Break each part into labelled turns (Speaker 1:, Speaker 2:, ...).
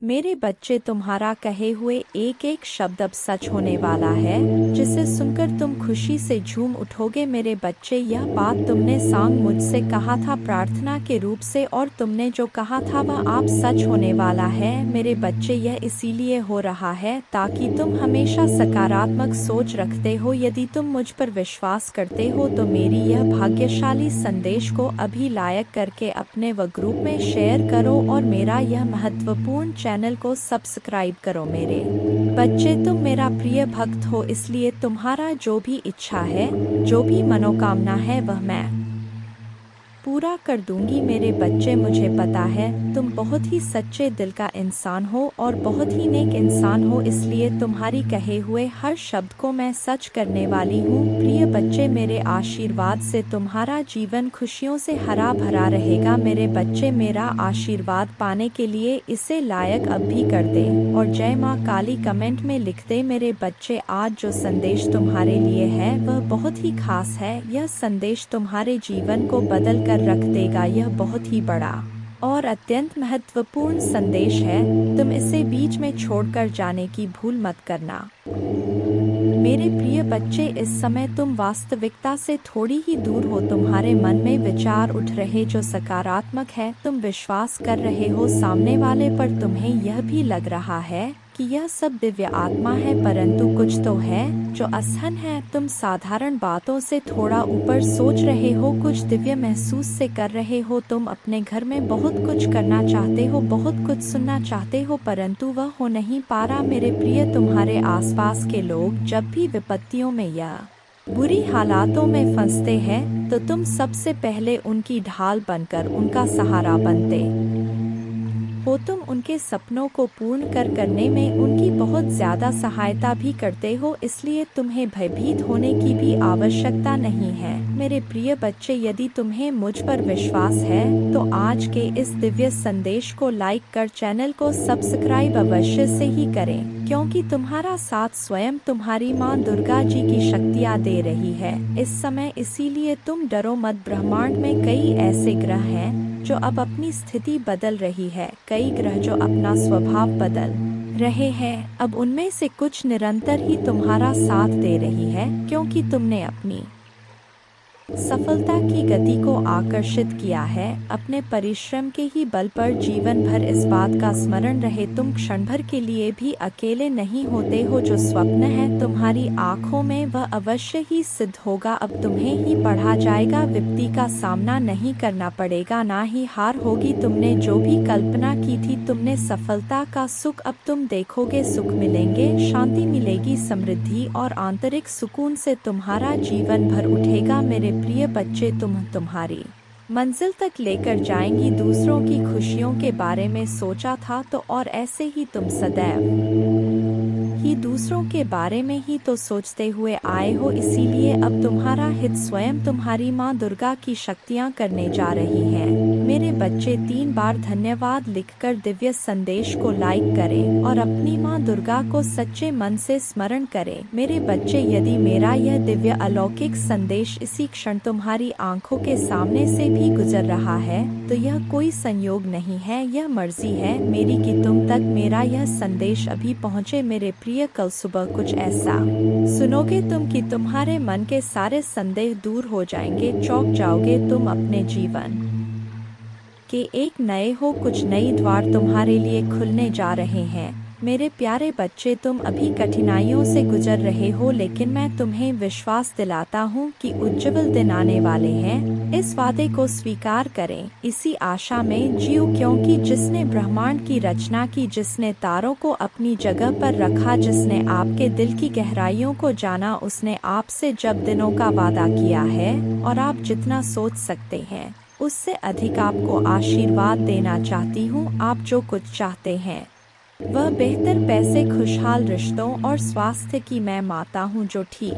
Speaker 1: मेरे बच्चे, तुम्हारा कहे हुए एक एक शब्द अब सच होने वाला है, जिसे सुनकर तुम खुशी से झूम उठोगे। मेरे बच्चे, यह बात तुमने सांग मुझसे कहा था प्रार्थना के रूप से, और तुमने जो कहा था वह आप सच होने वाला है। मेरे बच्चे, यह इसीलिए हो रहा है ताकि तुम हमेशा सकारात्मक सोच रखते हो। यदि तुम मुझ पर विश्वास करते हो तो मेरी यह भाग्यशाली संदेश को अभी लाइक करके अपने व ग्रुप में शेयर करो और मेरा यह महत्वपूर्ण चैनल को सब्सक्राइब करो। मेरे बच्चे, तुम मेरा प्रिय भक्त हो, इसलिए तुम्हारा जो भी इच्छा है, जो भी मनोकामना है, वह मैं पूरा कर दूंगी। मेरे बच्चे, मुझे पता है तुम बहुत ही सच्चे दिल का इंसान हो और बहुत ही नेक इंसान हो, इसलिए तुम्हारी कहे हुए हर शब्द को मैं सच करने वाली हूँ। प्रिय बच्चे, मेरे आशीर्वाद से तुम्हारा जीवन खुशियों से हरा भरा रहेगा। मेरे बच्चे, मेरा आशीर्वाद पाने के लिए इसे लायक अब भी कर दे और जय माँ काली कमेंट में लिख दे। मेरे बच्चे, आज जो संदेश तुम्हारे लिए है वह बहुत ही खास है। यह संदेश तुम्हारे जीवन को बदल कर रख देगा। यह बहुत ही बड़ा और अत्यंत महत्वपूर्ण संदेश है। तुम इसे बीच में छोड़कर जाने की भूल मत करना। मेरे प्रिय बच्चे, इस समय तुम वास्तविकता से थोड़ी ही दूर हो। तुम्हारे मन में विचार उठ रहे जो सकारात्मक है। तुम विश्वास कर रहे हो सामने वाले पर। तुम्हें यह भी लग रहा है कि यह सब दिव्य आत्मा है, परंतु कुछ तो है जो असहन है। तुम साधारण बातों से थोड़ा ऊपर सोच रहे हो, कुछ दिव्य महसूस से कर रहे हो। तुम अपने घर में बहुत कुछ करना चाहते हो, बहुत कुछ सुनना चाहते हो, परंतु वह हो नहीं पा रहा। मेरे प्रिय, तुम्हारे आसपास के लोग जब भी विपत्तियों में या बुरी हालातों में फंसते हैं तो तुम सबसे पहले उनकी ढाल बनकर उनका सहारा बनते हो। तुम उनके सपनों को पूर्ण करने में उनकी बहुत ज्यादा सहायता भी करते हो, इसलिए तुम्हें भयभीत होने की भी आवश्यकता नहीं है। मेरे प्रिय बच्चे, यदि तुम्हें मुझ पर विश्वास है तो आज के इस दिव्य संदेश को लाइक कर चैनल को सब्सक्राइब अवश्य से ही करें, क्योंकि तुम्हारा साथ स्वयं तुम्हारी माँ दुर्गा जी की शक्तियाँ दे रही है इस समय। इसीलिए तुम डरो मत। ब्रह्मांड में कई ऐसे ग्रह हैं जो अब अपनी स्थिति बदल रही है, कई ग्रह जो अपना स्वभाव बदल रहे हैं। अब उनमें से कुछ निरंतर ही तुम्हारा साथ दे रही है, क्योंकि तुमने अपनी सफलता की गति को आकर्षित किया है। अपने परिश्रम के ही बल पर जीवन भर इस बात का स्मरण रहे, तुम क्षण भर के लिए भी अकेले नहीं होते हो। जो स्वप्न है तुम्हारी आंखों में वह अवश्य ही सिद्ध होगा। अब तुम्हें ही पढ़ा जाएगा, विपत्ति का सामना नहीं करना पड़ेगा, ना ही हार होगी। तुमने जो भी कल्पना की थी, तुमने सफलता का सुख अब तुम देखोगे। सुख मिलेंगे, शांति मिलेगी, समृद्धि और आंतरिक सुकून से तुम्हारा जीवन भर उठेगा। मेरे प्रिय बच्चे, तुम्हारी मंजिल तक लेकर जाएंगी। दूसरों की खुशियों के बारे में सोचा था तो और ऐसे ही तुम सदैव ही दूसरों के बारे में ही तो सोचते हुए आए हो, इसीलिए अब तुम्हारा हित स्वयं तुम्हारी माँ दुर्गा की शक्तियाँ करने जा रही हैं। मेरे बच्चे, 3 बार धन्यवाद लिखकर दिव्य संदेश को लाइक करें और अपनी माँ दुर्गा को सच्चे मन से स्मरण करें। मेरे बच्चे, यदि मेरा यह दिव्य अलौकिक संदेश इसी क्षण तुम्हारी आंखों के सामने से भी गुजर रहा है तो यह कोई संयोग नहीं है, यह मर्जी है मेरी कि तुम तक मेरा यह संदेश अभी पहुँचे। मेरे प्रिय, कल सुबह कुछ ऐसा सुनोगे तुम कि तुम्हारे मन के सारे संदेह दूर हो जाएंगे, चौंक जाओगे तुम। अपने जीवन के एक नए हो, कुछ नई द्वार तुम्हारे लिए खुलने जा रहे हैं। मेरे प्यारे बच्चे, तुम अभी कठिनाइयों से गुजर रहे हो, लेकिन मैं तुम्हें विश्वास दिलाता हूँ कि उज्जवल दिन आने वाले हैं। इस वादे को स्वीकार करें, इसी आशा में जियो, क्योंकि जिसने ब्रह्मांड की रचना की, जिसने तारों को अपनी जगह पर रखा, जिसने आपके दिल की गहराइयों को जाना, उसने आपसे जब दिनों का वादा किया है और आप जितना सोच सकते हैं उससे अधिक आपको आशीर्वाद देना चाहती हूँ। आप जो कुछ चाहते हैं वह बेहतर पैसे, खुशहाल रिश्तों और स्वास्थ्य की मैं माता हूँ, जो ठीक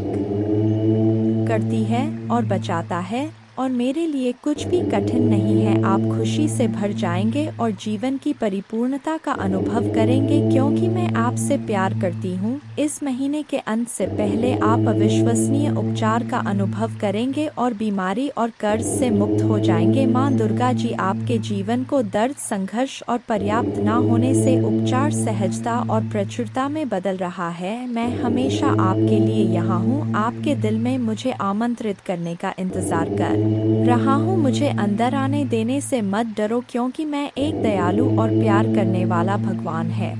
Speaker 1: करती है और बचाता है और मेरे लिए कुछ भी कठिन नहीं है। आप खुशी से भर जाएंगे और जीवन की परिपूर्णता का अनुभव करेंगे क्योंकि मैं आपसे प्यार करती हूँ। इस महीने के अंत से पहले आप अविश्वसनीय उपचार का अनुभव करेंगे और बीमारी और कर्ज से मुक्त हो जाएंगे। माँ दुर्गा जी आपके जीवन को दर्द, संघर्ष और पर्याप्त न होने से उपचार, सहजता और प्रचुरता में बदल रहा है। मैं हमेशा आपके लिए यहाँ हूँ, आपके दिल में मुझे आमंत्रित करने का इंतजार कर रहा हूँ। मुझे अंदर आने देने से मत डरो क्योंकि मैं एक दयालु और प्यार करने वाला भगवान है।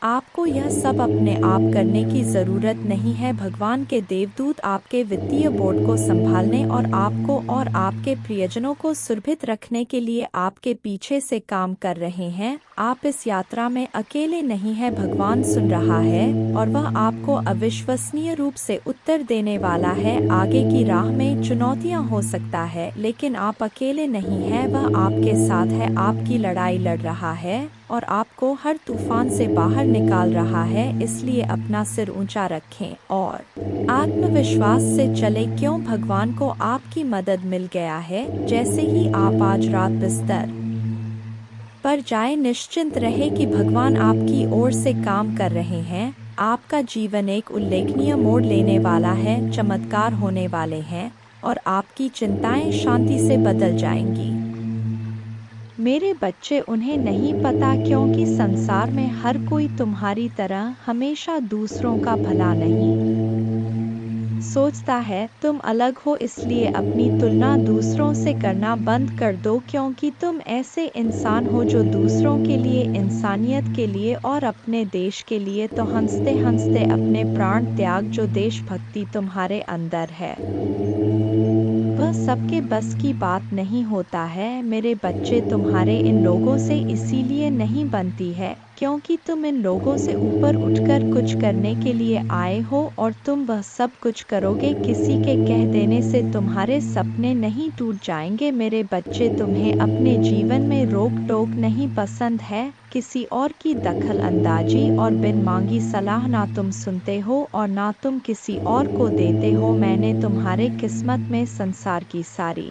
Speaker 1: आपको यह सब अपने आप करने की ज़रूरत नहीं है। भगवान के देवदूत आपके वित्तीय बोर्ड को संभालने और आपको और आपके प्रियजनों को सुरक्षित रखने के लिए आपके पीछे से काम कर रहे हैं। आप इस यात्रा में अकेले नहीं हैं। भगवान सुन रहा है और वह आपको अविश्वसनीय रूप से उत्तर देने वाला है। आगे की राह में चुनौतियां हो सकता है, लेकिन आप अकेले नहीं हैं। वह आपके साथ है, आपकी लड़ाई लड़ रहा है और आपको हर तूफान से बाहर निकाल रहा है। इसलिए अपना सिर ऊंचा रखें और आत्मविश्वास से चले क्यों भगवान को आपकी मदद मिल गया है। जैसे ही आप आज रात बिस्तर पर जाए, निश्चिंत रहे कि भगवान आपकी ओर से काम कर रहे हैं। आपका जीवन एक उल्लेखनीय मोड़ लेने वाला है, चमत्कार होने वाले हैं और आपकी चिंताएं शांति से बदल जाएंगी। मेरे बच्चे, उन्हें नहीं पता क्योंकि संसार में हर कोई तुम्हारी तरह हमेशा दूसरों का भला नहीं सोचता है। तुम अलग हो, इसलिए अपनी तुलना दूसरों से करना बंद कर दो क्योंकि तुम ऐसे इंसान हो जो दूसरों के लिए, इंसानियत के लिए और अपने देश के लिए तो हंसते हंसते अपने प्राण त्याग। जो देशभक्ति तुम्हारे अंदर है वह सबके बस की बात नहीं होता है। मेरे बच्चे, तुम्हारे इन लोगों से इसीलिए नहीं बनती है क्योंकि तुम इन लोगों से ऊपर उठकर कुछ करने के लिए आए हो और तुम वह सब कुछ करोगे। किसी के कह देने से तुम्हारे सपने नहीं टूट जाएंगे। मेरे बच्चे, तुम्हें अपने जीवन में रोक टोक नहीं पसंद है, किसी और की दखल अंदाजी और बिन मांगी सलाह ना तुम सुनते हो और ना तुम किसी और को देते हो। मैंने तुम्हारे किस्मत में संसार की सारी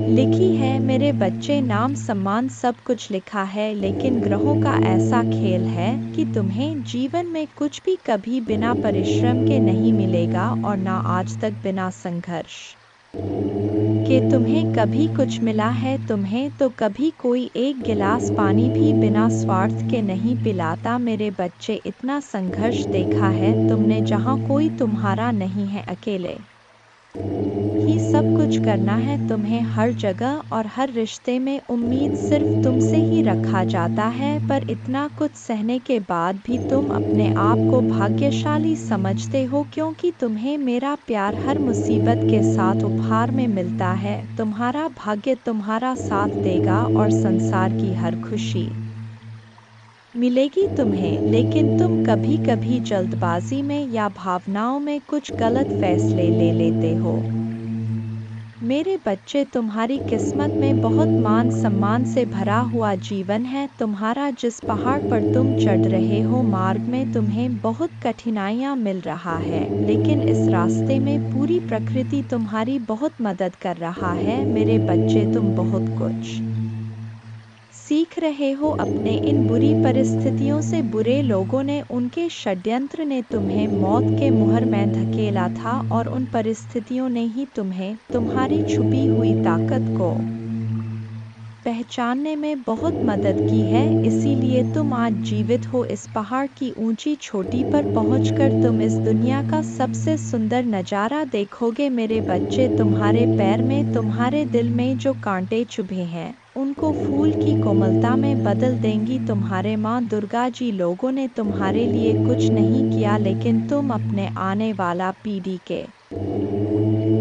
Speaker 1: लिखी है मेरे बच्चे, नाम सम्मान सब कुछ लिखा है, लेकिन ग्रहों का ऐसा खेल है कि तुम्हें जीवन में कुछ भी कभी बिना परिश्रम के नहीं मिलेगा और ना आज तक बिना संघर्ष के तुम्हें कभी कुछ मिला है। तुम्हें तो कभी कोई एक गिलास पानी भी बिना स्वार्थ के नहीं पिलाता। मेरे बच्चे, इतना संघर्ष देखा है तुमने जहाँ कोई तुम्हारा नहीं है, अकेले ही सब कुछ करना है तुम्हें। हर जगह और हर रिश्ते में उम्मीद सिर्फ तुमसे ही रखा जाता है, पर इतना कुछ सहने के बाद भी तुम अपने आप को भाग्यशाली समझते हो क्योंकि तुम्हें मेरा प्यार हर मुसीबत के साथ उपहार में मिलता है। तुम्हारा भाग्य तुम्हारा साथ देगा और संसार की हर खुशी मिलेगी तुम्हें, लेकिन तुम कभी कभी जल्दबाजी में या भावनाओं में कुछ गलत फैसले ले लेते हो। मेरे बच्चे, तुम्हारी किस्मत में बहुत मान सम्मान से भरा हुआ जीवन है। तुम्हारा जिस पहाड़ पर तुम चढ़ रहे हो, मार्ग में तुम्हें बहुत कठिनाइयाँ मिल रहा है, लेकिन इस रास्ते में पूरी प्रकृति तुम्हारी बहुत मदद कर रहा है। मेरे बच्चे, तुम बहुत कुछ सीख रहे हो अपने इन बुरी परिस्थितियों से। बुरे लोगों ने, उनके षड्यंत्र ने तुम्हें मौत के मुहर में धकेला था और उन परिस्थितियों ने ही तुम्हें तुम्हारी छुपी हुई ताकत को पहचानने में बहुत मदद की है। इसीलिए तुम आज जीवित हो। इस पहाड़ की ऊंची चोटी पर पहुंचकर तुम इस दुनिया का सबसे सुंदर नज़ारा देखोगे। मेरे बच्चे, तुम्हारे पैर में, तुम्हारे दिल में जो कांटे चुभे हैं, उनको फूल की कोमलता में बदल देंगी तुम्हारे माँ दुर्गा जी। लोगों ने तुम्हारे लिए कुछ नहीं किया, लेकिन तुम अपने आने वाला पीढ़ी के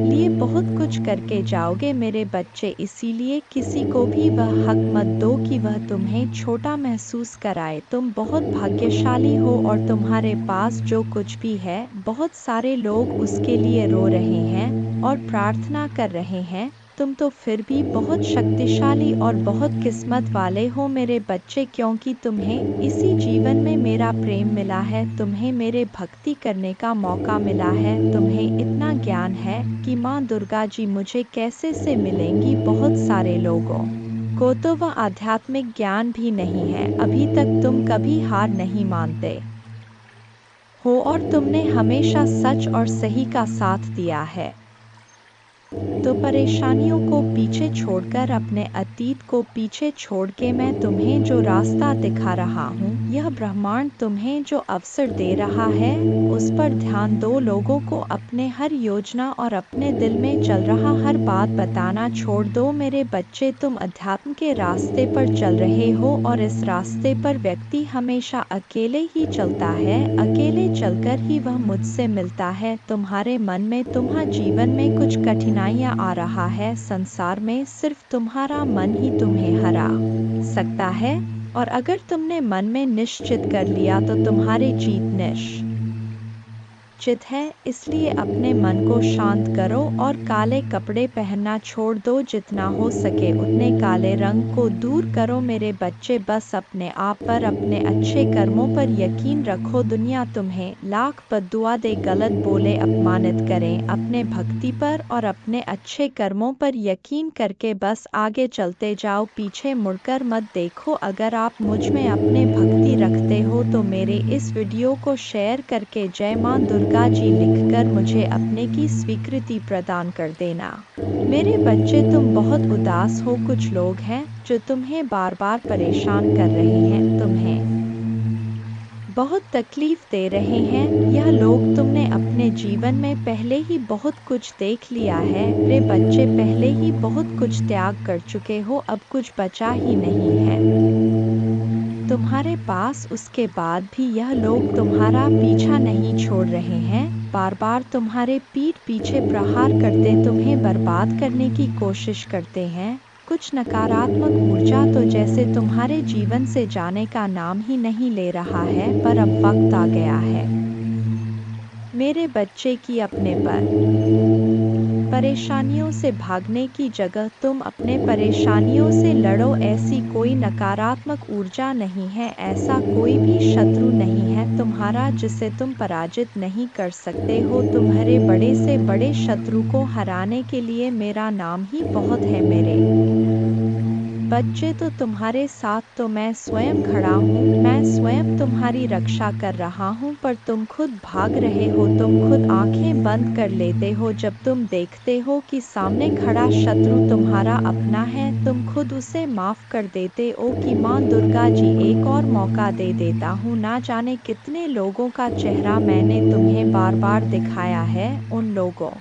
Speaker 1: लिए बहुत कुछ करके जाओगे मेरे बच्चे। इसीलिए किसी को भी वह हक मत दो कि वह तुम्हें छोटा महसूस कराए। तुम बहुत भाग्यशाली हो और तुम्हारे पास जो कुछ भी है, बहुत सारे लोग उसके लिए रो रहे हैं और प्रार्थना कर रहे हैं, तुम तो फिर भी बहुत शक्तिशाली और बहुत किस्मत वाले हो मेरे बच्चे, क्योंकि तुम्हें इसी जीवन में मेरा प्रेम मिला है, तुम्हें मेरे भक्ति करने का मौका मिला है, तुम्हें इतना ज्ञान है कि माँ दुर्गा जी मुझे कैसे से मिलेंगी। बहुत सारे लोगों को तो वह आध्यात्मिक ज्ञान भी नहीं है, अभी तक तुम कभी हार नहीं मानते हो और तुमने हमेशा सच और सही का साथ दिया है। तो परेशानियों को पीछे छोड़कर, अपने अतीत को पीछे छोड़ के मैं तुम्हें जो रास्ता दिखा रहा हूँ, यह ब्रह्मांड तुम्हें जो अवसर दे रहा है, उस पर ध्यान दो। लोगों को अपने हर योजना और अपने दिल में चल रहा हर बात बताना छोड़ दो मेरे बच्चे। तुम अध्यात्म के रास्ते पर चल रहे हो और इस रास्ते पर व्यक्ति हमेशा अकेले ही चलता है, अकेले चलकर ही वह मुझसे मिलता है। तुम्हारे मन में, तुम्हारे जीवन में कुछ कठिनाइयाँ आ रहा है, संसार में सिर्फ तुम्हारा मन ही तुम्हें हरा सकता है, और अगर तुमने मन में निश्चित कर लिया तो तुम्हारी जीत निश्चित है। इसलिए अपने मन को शांत करो और काले कपड़े पहनना छोड़ दो, जितना हो सके उतने काले रंग को दूर करो मेरे बच्चे। बस अपने आप पर, अपने अच्छे कर्मों पर यकीन रखो। दुनिया तुम्हें लाख बद्दुआ दे, गलत बोले, अपमानित करें, अपने भक्ति पर और अपने अच्छे कर्मों पर यकीन करके बस आगे चलते जाओ, पीछे मुड़कर मत देखो। अगर आप मुझ में अपने भक्ति रखते हो तो मेरे इस वीडियो को शेयर करके जय माँ दुर्गा जी लिखकर मुझे अपने की स्वीकृति प्रदान कर देना। मेरे बच्चे तुम बहुत उदास हो, कुछ लोग हैं जो तुम्हें बार बार परेशान कर रहे हैं, तुम्हें बहुत तकलीफ दे रहे हैं। यह लोग तुमने अपने जीवन में पहले ही बहुत कुछ देख लिया है मेरे बच्चे, पहले ही बहुत कुछ त्याग कर चुके हो, अब कुछ बचा ही नहीं है तुम्हारे पास। उसके बाद भी यह लोग तुम्हारा पीछा नहीं छोड़ रहे हैं, बार बार तुम्हारे पीठ पीछे प्रहार करते तुम्हें बर्बाद करने की कोशिश करते हैं। कुछ नकारात्मक ऊर्जा तो जैसे तुम्हारे जीवन से जाने का नाम ही नहीं ले रहा है, पर अब वक्त आ गया है मेरे बच्चे की अपने पर परेशानियों से भागने की जगह तुम अपने परेशानियों से लड़ो। ऐसी कोई नकारात्मक ऊर्जा नहीं है, ऐसा कोई भी शत्रु नहीं है तुम्हारा जिसे तुम पराजित नहीं कर सकते हो। तुम्हारे बड़े से बड़े शत्रु को हराने के लिए मेरा नाम ही बहुत है मेरे बच्चे। तो तुम्हारे साथ तो मैं स्वयं खड़ा हूँ, मैं स्वयं तुम्हारी रक्षा कर रहा हूँ, पर तुम खुद भाग रहे हो, तुम खुद आंखें बंद कर लेते हो जब तुम देखते हो कि सामने खड़ा शत्रु तुम्हारा अपना है। तुम खुद उसे माफ कर देते हो कि माँ दुर्गा जी एक और मौका दे देता हूँ। ना जाने कितने लोगों का चेहरा मैंने तुम्हें बार बार दिखाया है, उन लोगों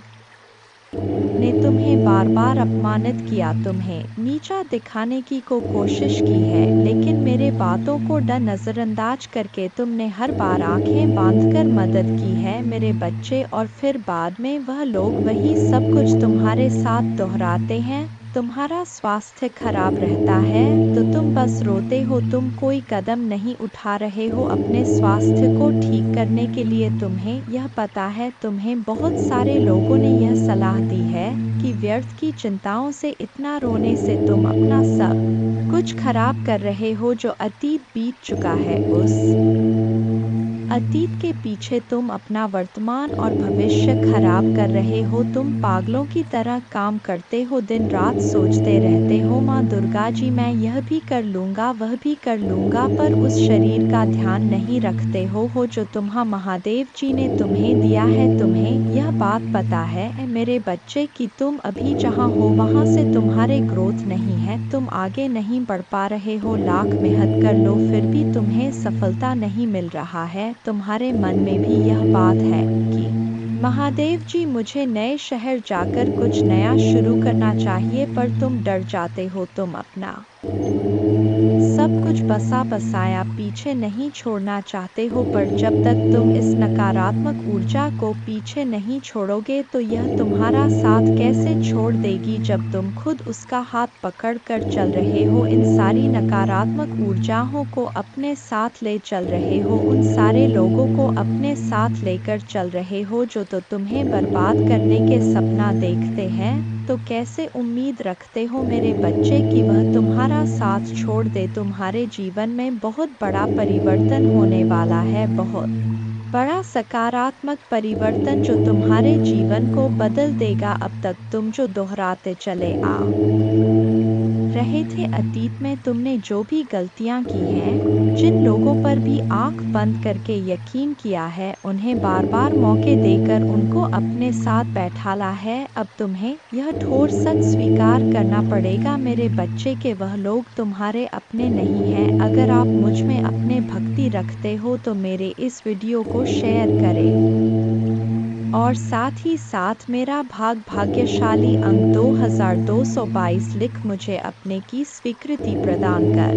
Speaker 1: ने तुम्हें बार बार अपमानित किया, तुम्हें नीचा दिखाने की कोशिश की है, लेकिन मेरे बातों को नजरअंदाज करके तुमने हर बार आंखें बांधकर मदद की है मेरे बच्चे। और फिर बाद में वह लोग वही सब कुछ तुम्हारे साथ दोहराते हैं। तुम्हारा स्वास्थ्य खराब रहता है तो तुम बस रोते हो, तुम कोई कदम नहीं उठा रहे हो अपने स्वास्थ्य को ठीक करने के लिए। तुम्हें यह पता है, तुम्हें बहुत सारे लोगों ने यह सलाह दी है कि व्यर्थ की चिंताओं से, इतना रोने से तुम अपना सब कुछ खराब कर रहे हो। जो अतीत बीत चुका है, उस अतीत के पीछे तुम अपना वर्तमान और भविष्य खराब कर रहे हो। तुम पागलों की तरह काम करते हो, दिन रात सोचते रहते हो माँ दुर्गा जी मैं यह भी कर लूँगा, वह भी कर लूँगा, पर उस शरीर का ध्यान नहीं रखते हो जो तुम्हारा महादेव जी ने तुम्हें दिया है। तुम्हें यह बात पता है मेरे बच्चे कि तुम अभी जहाँ हो वहाँ से तुम्हारे ग्रोथ नहीं है, तुम आगे नहीं बढ़ पा रहे हो। लाख मेहनत कर लो फिर भी तुम्हें सफलता नहीं मिल रहा है। तुम्हारे मन में भी यह बात है कि महादेव जी मुझे नए शहर जाकर कुछ नया शुरू करना चाहिए, पर तुम डर जाते हो, तुम अपना सब कुछ बसा बसाया पीछे नहीं छोड़ना चाहते हो। पर जब तक तुम इस नकारात्मक ऊर्जा को पीछे नहीं छोड़ोगे तो यह तुम्हारा साथ कैसे छोड़ देगी, जब तुम खुद उसका हाथ पकड़ कर चल रहे हो। इन सारी नकारात्मक ऊर्जाओं को अपने साथ ले चल रहे हो, उन सारे लोगों को अपने साथ लेकर चल रहे हो जो तो तुम्हें बर्बाद करने के सपना देखते हैं। तो कैसे उम्मीद रखते हो मेरे बच्चे कि वह तुम्हारा साथ छोड़ दे। तुम्हारे जीवन में बहुत बड़ा परिवर्तन होने वाला है, बहुत बड़ा सकारात्मक परिवर्तन जो तुम्हारे जीवन को बदल देगा। अब तक तुम जो दोहराते चले आ रहे थे, अतीत में तुमने जो भी गलतियां की हैं, जिन लोगों पर भी आंख बंद करके यकीन किया है, उन्हें बार बार मौके देकर उनको अपने साथ बैठाला है। अब तुम्हें यह ठोस सच स्वीकार करना पड़ेगा मेरे बच्चे के वह लोग तुम्हारे अपने नहीं हैं। अगर आप मुझ में अपने भक्ति रखते हो तो मेरे इस वीडियो को शेयर करें और साथ ही साथ मेरा भाग्यशाली अंक 2222 लिख मुझे अपने की स्वीकृति प्रदान कर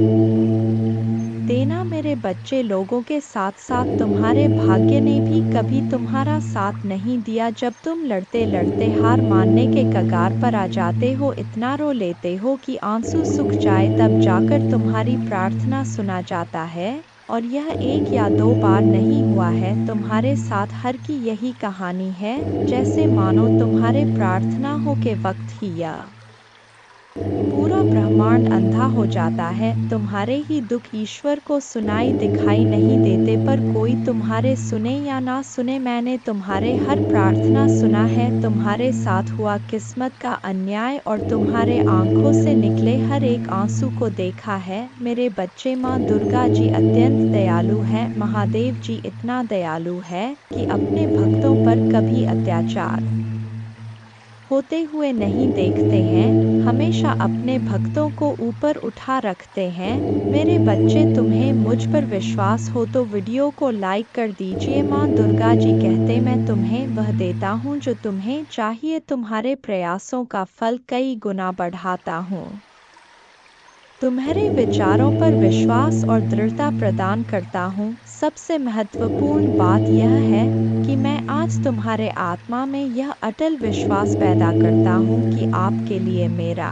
Speaker 1: देना मेरे बच्चे। लोगों के साथ साथ तुम्हारे भाग्य ने भी कभी तुम्हारा साथ नहीं दिया। जब तुम लड़ते लड़ते हार मानने के कगार पर आ जाते हो, इतना रो लेते हो कि आंसू सूख जाए, तब जाकर तुम्हारी प्रार्थना सुना जाता है। और यह एक या दो बार नहीं हुआ है, तुम्हारे साथ हर की यही कहानी है। जैसे मानो तुम्हारे प्रार्थना हो के वक्त ही यह पूरा ब्रह्मांड अंधा हो जाता है। तुम्हारे ही दुख ईश्वर को सुनाई दिखाई नहीं देते, पर कोई तुम्हारे सुने या ना सुने, मैंने तुम्हारे हर प्रार्थना सुना है। तुम्हारे साथ हुआ किस्मत का अन्याय और तुम्हारे आंखों से निकले हर एक आंसू को देखा है मेरे बच्चे। माँ दुर्गा जी अत्यंत दयालु है, महादेव जी इतना दयालु है कि अपने भक्तों पर कभी अत्याचार होते हुए नहीं देखते हैं, हमेशा अपने भक्तों को ऊपर उठा रखते हैं। मेरे बच्चे, तुम्हें मुझ पर विश्वास हो तो वीडियो को लाइक कर दीजिए। माँ दुर्गा जी कहते, मैं तुम्हें वह देता हूँ जो तुम्हें चाहिए, तुम्हारे प्रयासों का फल कई गुना बढ़ाता हूँ। तुम्हारे विचारों पर विश्वास और दृढ़ता प्रदान करता हूँ। सबसे महत्वपूर्ण बात यह है कि मैं आज तुम्हारे आत्मा में यह अटल विश्वास पैदा करता हूँ कि आपके लिए मेरा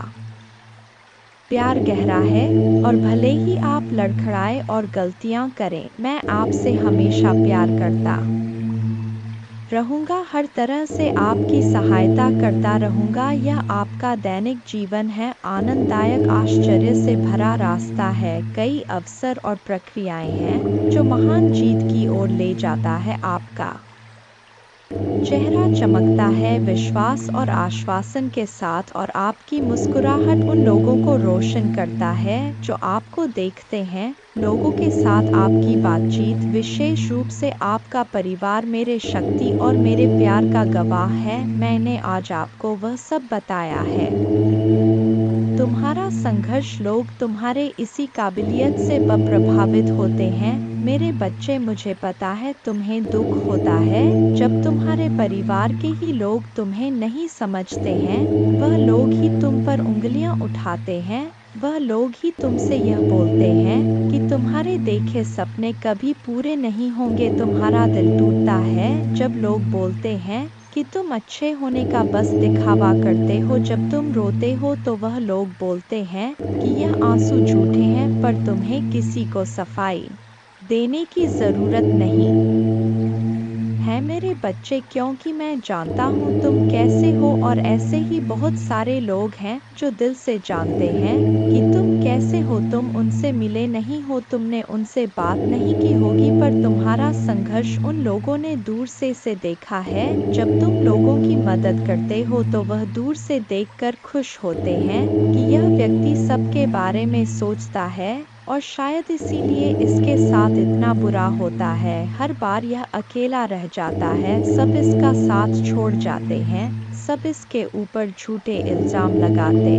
Speaker 1: प्यार गहरा है, और भले ही आप लड़खड़ाए और गलतियाँ करें, मैं आपसे हमेशा प्यार करता रहूंगा। हर तरह से आपकी सहायता करता रहूंगा। यह आपका दैनिक जीवन है, आनंददायक आश्चर्य से भरा रास्ता है। कई अवसर और प्रक्रियाएं हैं जो महान जीत की ओर ले जाता है। आपका चेहरा चमकता है विश्वास और आश्वासन के साथ, और आपकी मुस्कुराहट उन लोगों को रोशन करता है जो आपको देखते हैं। लोगों के साथ आपकी बातचीत, विशेष रूप से आपका परिवार, मेरे शक्ति और मेरे प्यार का गवाह है। मैंने आज आपको वह सब बताया है। तुम्हारा संघर्ष, लोग तुम्हारे इसी काबिलियत से प्रभावित होते हैं मेरे बच्चे। मुझे पता है तुम्हें दुख होता है जब तुम्हारे परिवार के ही लोग तुम्हें नहीं समझते हैं। वह लोग ही तुम पर उंगलियां उठाते हैं, वह लोग ही तुमसे यह बोलते हैं कि तुम्हारे देखे सपने कभी पूरे नहीं होंगे। तुम्हारा दिल टूटता है जब लोग बोलते हैं कि तुम अच्छे होने का बस दिखावा करते हो। जब तुम रोते हो तो वह लोग बोलते हैं कि यह आंसू झूठे हैं, पर तुम्हें किसी को सफाई देने की जरूरत नहीं है मेरे बच्चे, क्योंकि मैं जानता हूँ तुम कैसे हो। और ऐसे ही बहुत सारे लोग हैं जो दिल से जानते हैं कि तुम कैसे हो। तुम उनसे मिले नहीं हो, तुमने उनसे बात नहीं की होगी, पर तुम्हारा संघर्ष उन लोगों ने दूर से देखा है। जब तुम लोगों की मदद करते हो तो वह दूर से देखकर खुश होते हैं कि यह व्यक्ति सबके बारे में सोचता है, और शायद इसीलिए इसके साथ इतना बुरा होता है। हर बार यह अकेला रह जाता है, सब इसका साथ छोड़ जाते हैं, सब इसके ऊपर झूठे इल्जाम लगाते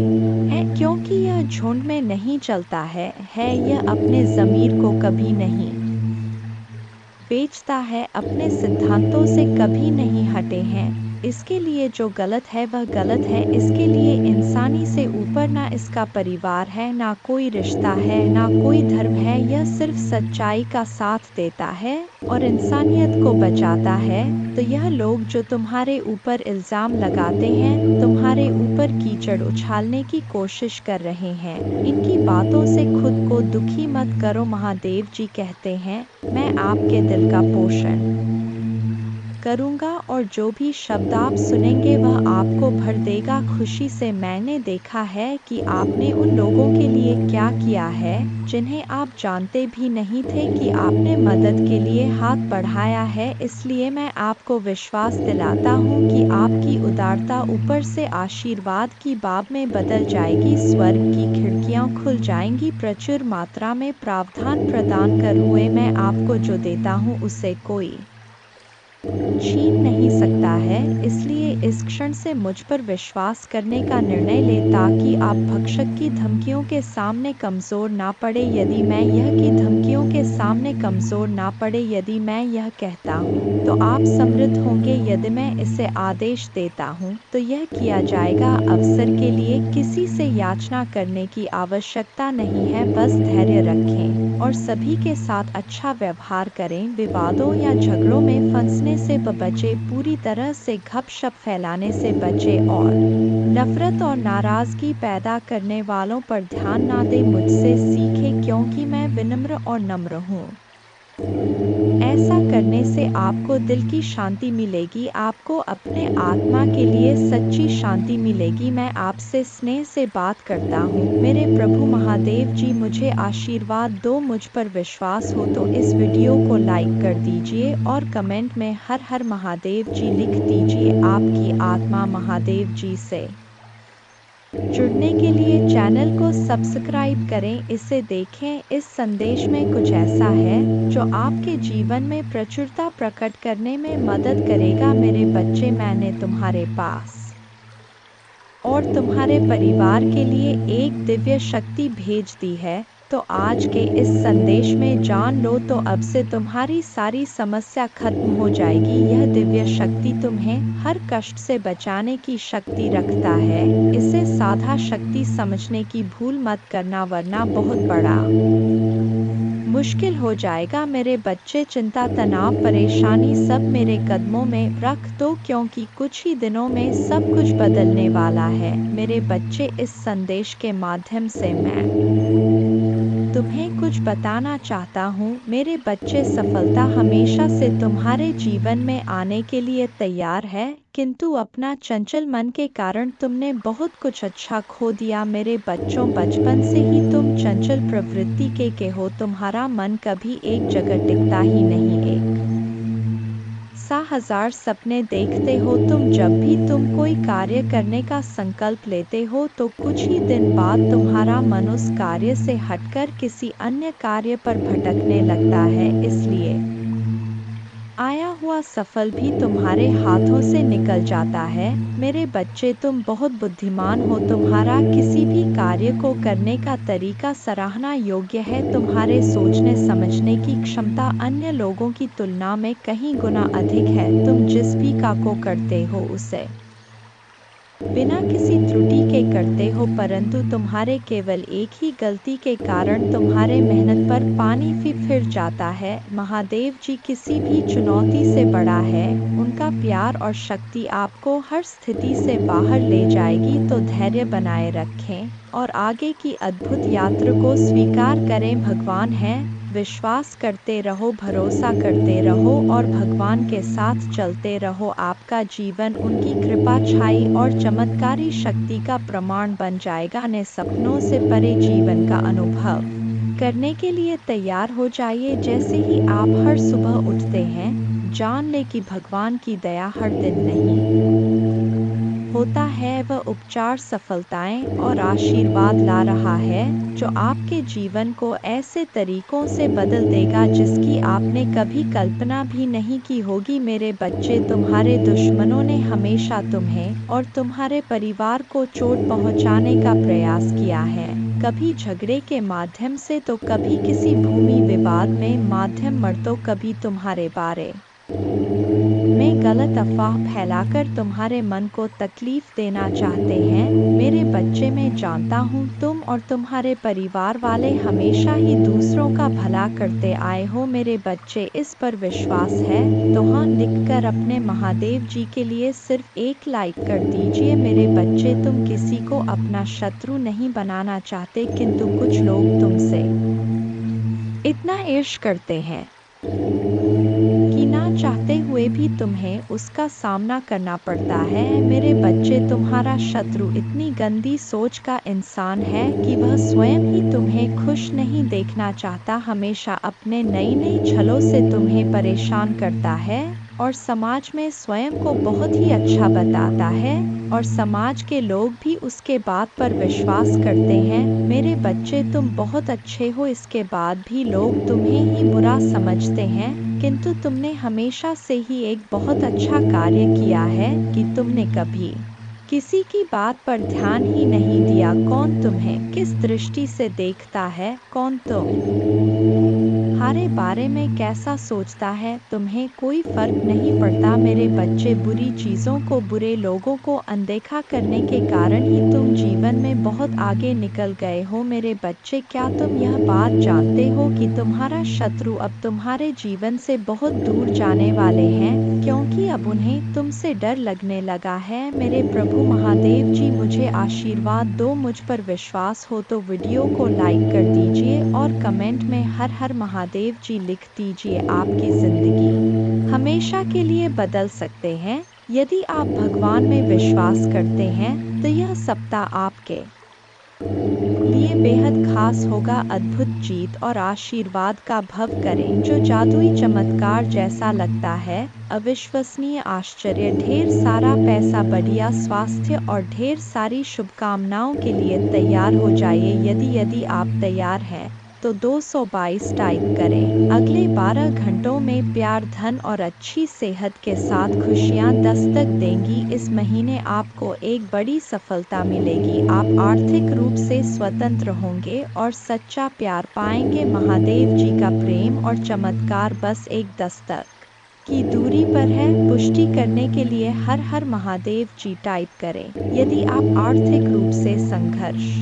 Speaker 1: हैं, क्योंकि यह झुंड में नहीं चलता है। यह अपने ज़मीर को कभी नहीं बेचता है, अपने सिद्धांतों से कभी नहीं हटे हैं। इसके लिए जो गलत है वह गलत है। इसके लिए इंसानी से ऊपर ना इसका परिवार है, ना कोई रिश्ता है, ना कोई धर्म है। यह सिर्फ सच्चाई का साथ देता है और इंसानियत को बचाता है। तो यह लोग जो तुम्हारे ऊपर इल्ज़ाम लगाते हैं, तुम्हारे ऊपर कीचड़ उछालने की कोशिश कर रहे हैं, इनकी बातों से खुद को दुखी मत करो। महादेव जी कहते हैं, मैं आपके दिल का पोषण करूँगा और जो भी शब्द आप सुनेंगे वह आपको भर देगा खुशी से। मैंने देखा है कि आपने उन लोगों के लिए क्या किया है जिन्हें आप जानते भी नहीं थे कि आपने मदद के लिए हाथ बढ़ाया है। इसलिए मैं आपको विश्वास दिलाता हूँ कि आपकी उदारता ऊपर से आशीर्वाद की बाब में बदल जाएगी। स्वर्ग की खिड़कियाँ खुल जाएंगी, प्रचुर मात्रा में प्रावधान प्रदान कर हुए मैं आपको जो देता हूँ उसे कोई छीन नहीं सकता है। इसलिए इस क्षण से मुझ पर विश्वास करने का निर्णय ले ताकि आप भक्षक की धमकियों के सामने कमज़ोर ना पड़े। यदि मैं यह की धमकियों के सामने कमज़ोर ना पड़े, यदि मैं यह कहता हूँ तो आप समृद्ध होंगे, यदि मैं इसे आदेश देता हूँ तो यह किया जाएगा। अवसर के लिए किसी से याचना करने की आवश्यकता नहीं है, बस धैर्य रखें और सभी के साथ अच्छा व्यवहार करें। विवादों या झगड़ों में फंसने से बचे, पूरी तरह से गपशप फैलाने से बचे और नफरत और नाराजगी पैदा करने वालों पर ध्यान ना दें। मुझसे सीखें क्योंकि मैं विनम्र और नम्र हूँ। ऐसा करने से आपको दिल की शांति मिलेगी, आपको अपने आत्मा के लिए सच्ची शांति मिलेगी। मैं आपसे स्नेह से बात करता हूँ। मेरे प्रभु महादेव जी मुझे आशीर्वाद दो। मुझ पर विश्वास हो तो इस वीडियो को लाइक कर दीजिए और कमेंट में हर हर महादेव जी लिख दीजिए। आपकी आत्मा महादेव जी से जुड़ने के लिए चैनल को सब्सक्राइब करें, इसे देखें। इस संदेश में कुछ ऐसा है जो आपके जीवन में प्रचुरता प्रकट करने में मदद करेगा। मेरे बच्चे, मैंने तुम्हारे पास और तुम्हारे परिवार के लिए एक दिव्य शक्ति भेज दी है, तो आज के इस संदेश में जान लो तो अब से तुम्हारी सारी समस्या खत्म हो जाएगी। यह दिव्य शक्ति तुम्हें हर कष्ट से बचाने की शक्ति रखता है। इसे साधा शक्ति समझने की भूल मत करना, वरना बहुत बड़ा मुश्किल हो जाएगा। मेरे बच्चे, चिंता, तनाव, परेशानी सब मेरे कदमों में रख दो, क्योंकि कुछ ही दिनों में सब कुछ बदलने वाला है। मेरे बच्चे, इस संदेश के माध्यम से मैं तुम्हें कुछ बताना चाहता हूँ। मेरे बच्चे, सफलता हमेशा से तुम्हारे जीवन में आने के लिए तैयार है, किंतु अपना चंचल मन के कारण तुमने बहुत कुछ अच्छा खो दिया। मेरे बच्चों, बचपन से ही तुम चंचल प्रवृत्ति के हो। तुम्हारा मन कभी एक जगह टिकता ही नहीं, एक सा हजार सपने देखते हो तुम। जब भी तुम कोई कार्य करने का संकल्प लेते हो तो कुछ ही दिन बाद तुम्हारा मन उस कार्य से हटकर किसी अन्य कार्य पर भटकने लगता है। इसलिए आया हुआ सफल भी तुम्हारे हाथों से निकल जाता है। मेरे बच्चे, तुम बहुत बुद्धिमान हो। तुम्हारा किसी भी कार्य को करने का तरीका सराहना योग्य है। तुम्हारे सोचने समझने की क्षमता अन्य लोगों की तुलना में कहीं गुना अधिक है। तुम जिस भी काम को करते हो उसे बिना किसी त्रुटि के करते हो, परंतु तुम्हारे केवल एक ही गलती के कारण तुम्हारे मेहनत पर पानी फिर जाता है। महादेव जी किसी भी चुनौती से बड़ा है। उनका प्यार और शक्ति आपको हर स्थिति से बाहर ले जाएगी। तो धैर्य बनाए रखें और आगे की अद्भुत यात्रा को स्वीकार करें। भगवान है, विश्वास करते रहो, भरोसा करते रहो और भगवान के साथ चलते रहो। आपका जीवन उनकी कृपा, छाई और चमत्कारी शक्ति का प्रमाण बन जाएगा। अपने सपनों से परे जीवन का अनुभव करने के लिए तैयार हो जाइए। जैसे ही आप हर सुबह उठते हैं, जान ले कि भगवान की दया हर दिन नहीं होता है, वह उपचार, सफलताएं और आशीर्वाद ला रहा है जो आपके जीवन को ऐसे तरीकों से बदल देगा जिसकी आपने कभी कल्पना भी नहीं की होगी। मेरे बच्चे, तुम्हारे दुश्मनों ने हमेशा तुम्हें और तुम्हारे परिवार को चोट पहुंचाने का प्रयास किया है, कभी झगड़े के माध्यम से तो कभी किसी भूमि विवाद में माध्यम मर, तो कभी तुम्हारे बारे में गलत अफवाह फैलाकर तुम्हारे मन को तकलीफ देना चाहते हैं। मेरे बच्चे, मैं जानता हूँ तुम और तुम्हारे परिवार वाले हमेशा ही दूसरों का भला करते आए हो। मेरे बच्चे, इस पर विश्वास है तो हाँ लिखकर अपने महादेव जी के लिए सिर्फ एक लाइक कर दीजिए। मेरे बच्चे, तुम किसी को अपना शत्रु नहीं बनाना चाहते, किंतु कुछ लोग तुमसे इतना ईर्ष्या करते हैं कि ना चाहते हुए हुए भी तुम्हें उसका सामना करना पड़ता है। मेरे बच्चे, तुम्हारा शत्रु इतनी गंदी सोच का इंसान है कि वह स्वयं ही तुम्हें खुश नहीं देखना चाहता, हमेशा अपने नई नई छलों से तुम्हें परेशान करता है और समाज में स्वयं को बहुत ही अच्छा बताता है और समाज के लोग भी उसके बात पर विश्वास करते हैं। मेरे बच्चे, तुम बहुत अच्छे हो, इसके बाद भी लोग तुम्हें ही बुरा समझते हैं, किंतु तुमने हमेशा से ही एक बहुत अच्छा कार्य किया है कि तुमने कभी किसी की बात पर ध्यान ही नहीं दिया। कौन तुम्हें किस दृष्टि से देखता है, कौन तुम्हारे बारे में कैसा सोचता है, तुम्हें कोई फर्क नहीं पड़ता। मेरे बच्चे, बुरी चीज़ों को, बुरे लोगों को अनदेखा करने के कारण ही तुम जीवन में बहुत आगे निकल गए हो। मेरे बच्चे, क्या तुम यह बात जानते हो कि तुम्हारा शत्रु अब तुम्हारे जीवन से बहुत दूर जाने वाले हैं, क्योंकि अब उन्हें तुमसे डर लगने लगा है। मेरे प्रभु महादेव जी, मुझे आशीर्वाद दो। मुझ पर विश्वास हो तो वीडियो को लाइक कर दीजिए और कमेंट में हर हर महादेव जी लिख दीजिए। आपकी जिंदगी हमेशा के लिए बदल सकते हैं यदि आप भगवान में विश्वास करते हैं, तो यह सप्ताह आपके लिए बेहद खास होगा। अद्भुत जीत और आशीर्वाद का भव करें, जो जादुई चमत्कार जैसा लगता है, अविश्वसनीय आश्चर्य, ढेर सारा पैसा, बढ़िया स्वास्थ्य और ढेर सारी शुभकामनाओं के लिए तैयार हो जाइए। यदि आप तैयार हैं तो 222 टाइप करें। अगले 12 घंटों में प्यार, धन और अच्छी सेहत के साथ खुशियां दस्तक देंगी। इस महीने आपको एक बड़ी सफलता मिलेगी। आप आर्थिक रूप से स्वतंत्र होंगे और सच्चा प्यार पाएंगे। महादेव जी का प्रेम और चमत्कार बस एक दस्तक की दूरी पर है। पुष्टि करने के लिए हर हर महादेव जी टाइप करें। यदि आप आर्थिक रूप से संघर्ष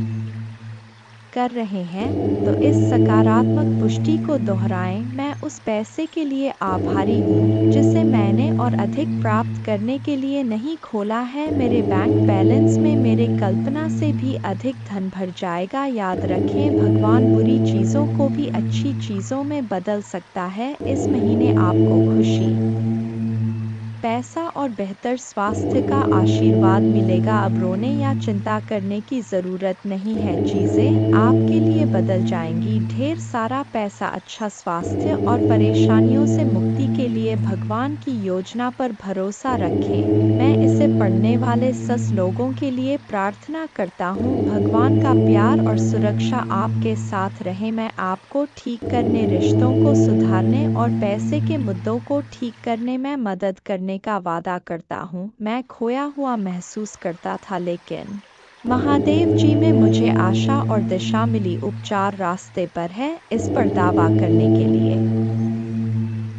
Speaker 1: कर रहे हैं तो इस सकारात्मक पुष्टि को दोहराएं। मैं उस पैसे के लिए आभारी हूँ जिसे मैंने और अधिक प्राप्त करने के लिए नहीं खोला है। मेरे बैंक बैलेंस में मेरे कल्पना से भी अधिक धन भर जाएगा। याद रखें, भगवान बुरी चीज़ों को भी अच्छी चीज़ों में बदल सकता है। इस महीने आपको खुशी, पैसा और बेहतर स्वास्थ्य का आशीर्वाद मिलेगा। अब रोने या चिंता करने की ज़रूरत नहीं है, चीज़ें आपके लिए बदल जाएंगी। ढेर सारा पैसा, अच्छा स्वास्थ्य और परेशानियों से मुक्ति के लिए भगवान की योजना पर भरोसा रखें। मैं इसे पढ़ने वाले लोगों के लिए प्रार्थना करता हूँ। भगवान का प्यार और सुरक्षा आपके साथ रहे। मैं आपको ठीक करने, रिश्तों को सुधारने और पैसे के मुद्दों को ठीक करने में मदद करने का वादा करता हूँ। मैं खोया हुआ महसूस करता था, लेकिन महादेव जी में मुझे आशा और दिशा मिली। उपचार रास्ते पर है, इस पर दावा करने के लिए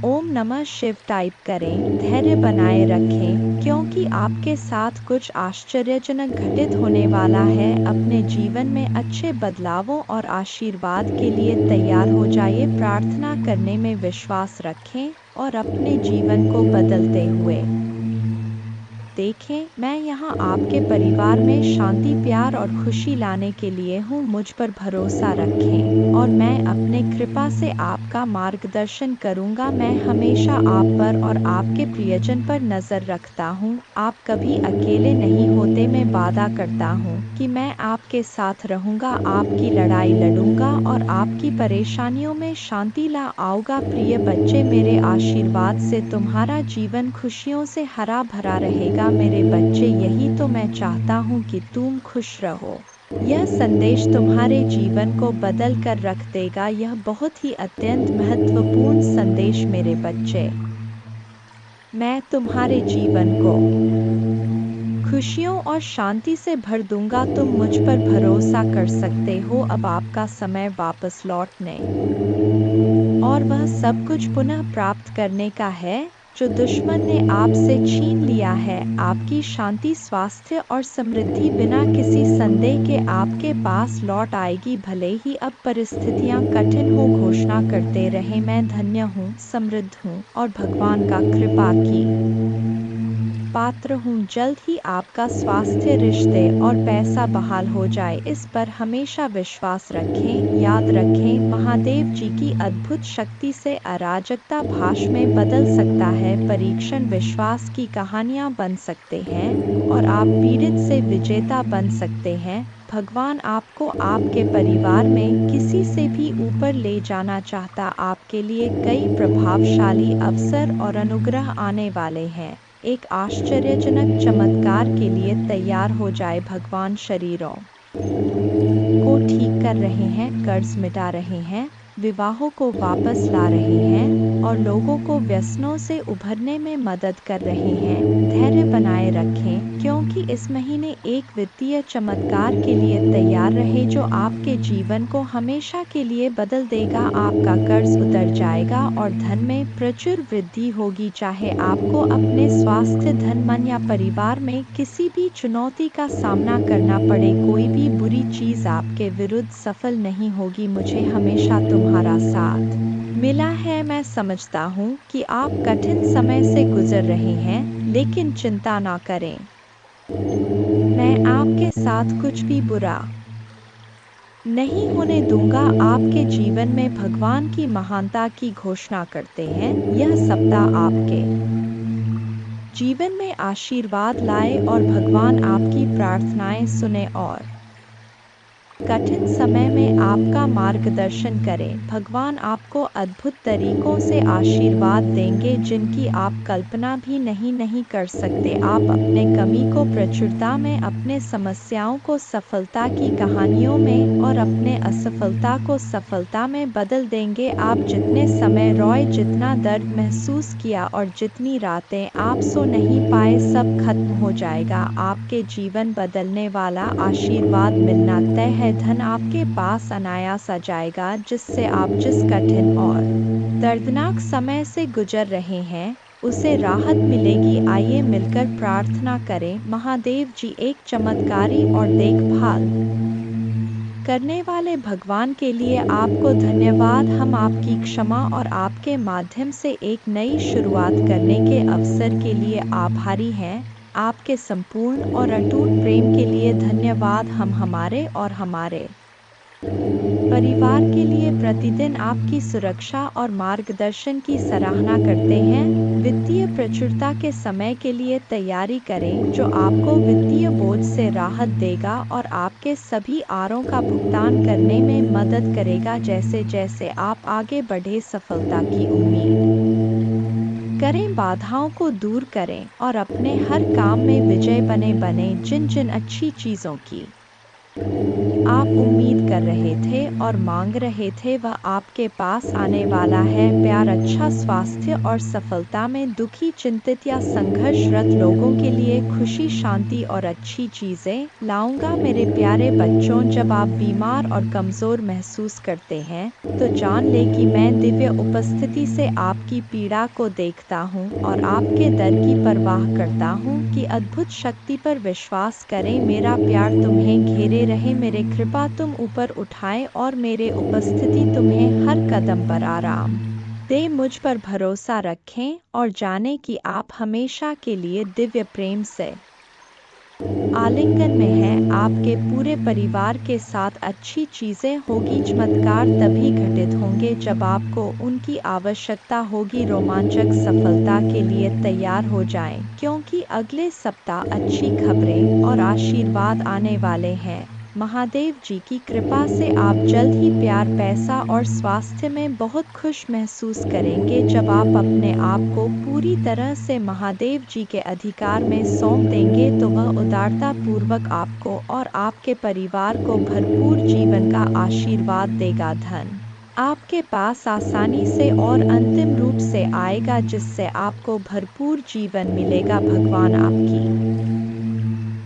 Speaker 1: ओम नमः शिव टाइप करें। धैर्य बनाए रखें, क्योंकि आपके साथ कुछ आश्चर्यजनक घटित होने वाला है। अपने जीवन में अच्छे बदलावों और आशीर्वाद के लिए तैयार हो जाइए। प्रार्थना करने में विश्वास रखें और अपने जीवन को बदलते हुए देखें। मैं यहाँ आपके परिवार में शांति, प्यार और खुशी लाने के लिए हूँ। मुझ पर भरोसा रखें और मैं अपने कृपा से आपका मार्गदर्शन करूँगा। मैं हमेशा आप पर और आपके प्रियजन पर नज़र रखता हूँ। आप कभी अकेले नहीं होते। मैं वादा करता हूँ कि मैं आपके साथ रहूँगा, आपकी लड़ाई लड़ूंगा और आपकी परेशानियों में शांति ला आऊँगा। प्रिय बच्चे, मेरे आशीर्वाद से तुम्हारा जीवन खुशियों से हरा भरा रहेगा। मेरे बच्चे, यही तो मैं चाहता हूँ कि तुम खुश रहो। यह संदेश तुम्हारे जीवन को बदल कर रख देगा। यह बहुत ही अत्यंत महत्वपूर्ण संदेश मेरे बच्चे। मैं तुम्हारे जीवन को खुशियों और शांति से भर दूंगा। तुम मुझ पर भरोसा कर सकते हो। अब आपका समय वापस लौटने और वह सब कुछ पुनः प्राप्त करने का है जो दुश्मन ने आपसे छीन लिया है। आपकी शांति, स्वास्थ्य और समृद्धि बिना किसी संदेह के आपके पास लौट आएगी। भले ही अब परिस्थितियां कठिन हो, घोषणा करते रहे, मैं धन्य हूँ, समृद्ध हूँ और भगवान का कृपा की पात्र हूँ। जल्द ही आपका स्वास्थ्य, रिश्ते और पैसा बहाल हो जाए, इस पर हमेशा विश्वास रखें। याद रखें, महादेव जी की अद्भुत शक्ति से अराजकता भाष में बदल सकता है। परीक्षण विश्वास की कहानियाँ बन सकते हैं और आप पीड़ित से विजेता बन सकते हैं। भगवान आपको आपके परिवार में किसी से भी ऊपर ले जाना चाहता। आपके लिए कई प्रभावशाली अवसर और अनुग्रह आने वाले हैं। एक आश्चर्यजनक चमत्कार के लिए तैयार हो जाए। भगवान शरीरों को ठीक कर रहे हैं, कर्ज मिटा रहे हैं, विवाहों को वापस ला रहे हैं और लोगों को व्यसनों से उभरने में मदद कर रहे हैं। धैर्य बनाए रखें, क्योंकि इस महीने एक वित्तीय चमत्कार के लिए तैयार रहे जो आपके जीवन को हमेशा के लिए बदल देगा। आपका कर्ज उतर जाएगा और धन में प्रचुर वृद्धि होगी। चाहे आपको अपने स्वास्थ्य, धन, मन या परिवार में किसी भी चुनौती का सामना करना पड़े, कोई भी बुरी चीज आपके विरुद्ध सफल नहीं होगी। मुझे हमेशा तुम्हारा साथ मिला है। मैं समझता हूँ कि आप कठिन समय से गुजर रहे हैं, लेकिन चिंता ना करें, मैं आपके साथ कुछ भी बुरा नहीं होने दूंगा। आपके जीवन में भगवान की महानता की घोषणा करते हैं। यह सप्ताह आपके जीवन में आशीर्वाद लाए और भगवान आपकी प्रार्थनाएं सुने और कठिन समय में आपका मार्गदर्शन करें। भगवान आपको अद्भुत तरीकों से आशीर्वाद देंगे जिनकी आप कल्पना भी नहीं कर सकते। आप अपने कमी को प्रचुरता में, अपने समस्याओं को सफलता की कहानियों में और अपने असफलता को सफलता में बदल देंगे। आप जितने समय रोए, जितना दर्द महसूस किया और जितनी रातें आप सो नहीं पाए, सब खत्म हो जाएगा। आपके जीवन बदलने वाला आशीर्वाद मिलना तय है। धन आपके पास अनायास आ जाएगा, जिससे आप जिस कठिन और दर्दनाक समय से गुजर रहे हैं उसे राहत मिलेगी। आइए मिलकर प्रार्थना करें। महादेव जी, एक चमत्कारी और देखभाल करने वाले भगवान के लिए आपको धन्यवाद। हम आपकी क्षमा और आपके माध्यम से एक नई शुरुआत करने के अवसर के लिए आभारी हैं। आपके संपूर्ण और अटूट प्रेम के लिए धन्यवाद। हम हमारे और हमारे परिवार के लिए प्रतिदिन आपकी सुरक्षा और मार्गदर्शन की सराहना करते हैं। वित्तीय प्रचुरता के समय के लिए तैयारी करें, जो आपको वित्तीय बोझ से राहत देगा और आपके सभी आरों का भुगतान करने में मदद करेगा। जैसे जैसे आप आगे बढ़े, सफलता की उम्मीद करें, बाधाओं को दूर करें और अपने हर काम में विजय बने। जिन जिन अच्छी चीज़ों की आप उम्मीद कर रहे थे और मांग रहे थे, वह आपके पास आने वाला है। प्यार, अच्छा स्वास्थ्य और सफलता में दुखी, चिंतित या संघर्षरत लोगों के लिए खुशी, शांति और अच्छी चीजें लाऊंगा। मेरे प्यारे बच्चों, जब आप बीमार और कमजोर महसूस करते हैं तो जान ले कि मैं दिव्य उपस्थिति से आपकी पीड़ा को देखता हूँ और आपके दर्द की परवाह करता हूँ कि अद्भुत शक्ति पर विश्वास करें। मेरा प्यार तुम्हें घेरे रहे, मेरे कृपा तुम ऊपर उठाए और मेरे उपस्थिति तुम्हें हर कदम पर आराम दे। मुझ पर भरोसा रखें और जाने कि आप हमेशा के लिए दिव्य प्रेम से आलिंगन में हैं। आपके पूरे परिवार के साथ अच्छी चीजें होगी। चमत्कार तभी घटित होंगे जब आपको उनकी आवश्यकता होगी। रोमांचक सफलता के लिए तैयार हो जाएं, क्योंकि अगले सप्ताह अच्छी खबरें और आशीर्वाद आने वाले हैं। महादेव जी की कृपा से आप जल्द ही प्यार, पैसा और स्वास्थ्य में बहुत खुश महसूस करेंगे। जब आप अपने आप को पूरी तरह से महादेव जी के अधिकार में सौंप देंगे तो वह उदारता पूर्वक आपको और आपके परिवार को भरपूर जीवन का आशीर्वाद देगा। धन आपके पास आसानी से और अंतिम रूप से आएगा, जिससे आपको भरपूर जीवन मिलेगा। भगवान आपकी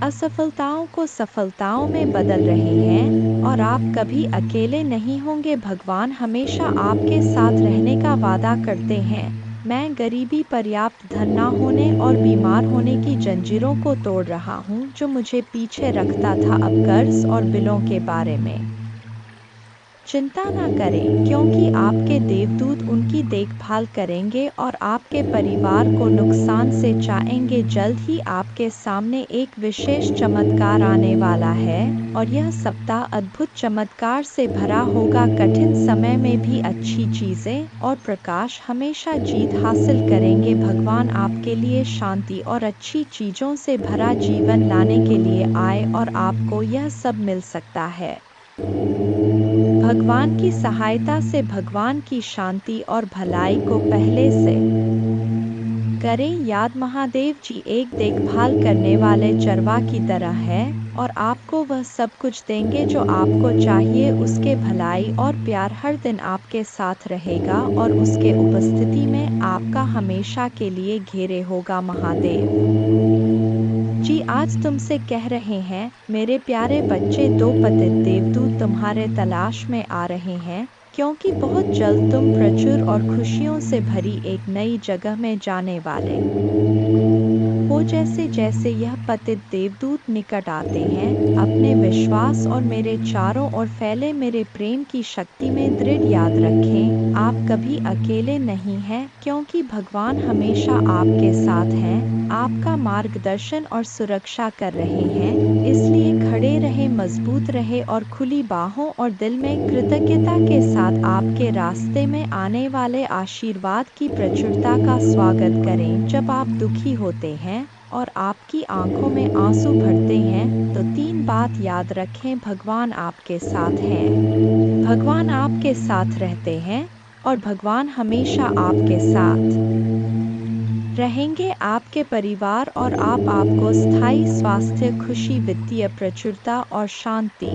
Speaker 1: असफलताओं को सफलताओं में बदल रहे हैं और आप कभी अकेले नहीं होंगे। भगवान हमेशा आपके साथ रहने का वादा करते हैं। मैं गरीबी, पर्याप्त धन न होने और बीमार होने की जंजीरों को तोड़ रहा हूँ जो मुझे पीछे रखता था। अब कर्ज और बिलों के बारे में चिंता न करें, क्योंकि आपके देवदूत उनकी देखभाल करेंगे और आपके परिवार को नुकसान से बचाएंगे। जल्द ही आपके सामने एक विशेष चमत्कार आने वाला है और यह सप्ताह अद्भुत चमत्कार से भरा होगा। कठिन समय में भी अच्छी चीजें और प्रकाश हमेशा जीत हासिल करेंगे। भगवान आपके लिए शांति और अच्छी चीजों से भरा जीवन लाने के लिए आए और आपको यह सब मिल सकता है। भगवान की सहायता से भगवान की शांति और भलाई को पहले से करें याद। महादेव जी एक देखभाल करने वाले चरवा की तरह है और आपको वह सब कुछ देंगे जो आपको चाहिए। उसके भलाई और प्यार हर दिन आपके साथ रहेगा और उसके उपस्थिति में आपका हमेशा के लिए घेरे होगा। महादेव जी आज तुमसे कह रहे हैं, मेरे प्यारे बच्चे, दो पतित देवदूत तुम्हारे तलाश में आ रहे हैं, क्योंकि बहुत जल्द तुम प्रचुर और खुशियों से भरी एक नई जगह में जाने वाले हो। जैसे जैसे यह पतित देवदूत निकट आते हैं, अपने विश्वास और मेरे चारों ओर फैले मेरे प्रेम की शक्ति में दृढ़ याद रखें, आप कभी अकेले नहीं हैं, क्योंकि भगवान हमेशा आपके साथ हैं, आपका मार्गदर्शन और सुरक्षा कर रहे हैं। इसलिए खड़े रहे, मजबूत रहे और खुली बाहों और दिल में कृतज्ञता के साथ आपके रास्ते में आने वाले आशीर्वाद की प्रचुरता का स्वागत करें। जब आप दुखी होते हैं और आपकी आंखों में आंसू भरते हैं, तो तीन बात याद रखें, भगवान आपके साथ हैं, भगवान आपके साथ रहते हैं और भगवान हमेशा आपके साथ रहेंगे। आपके परिवार और आपको स्थायी स्वास्थ्य, खुशी, वित्तीय प्रचुरता और शांति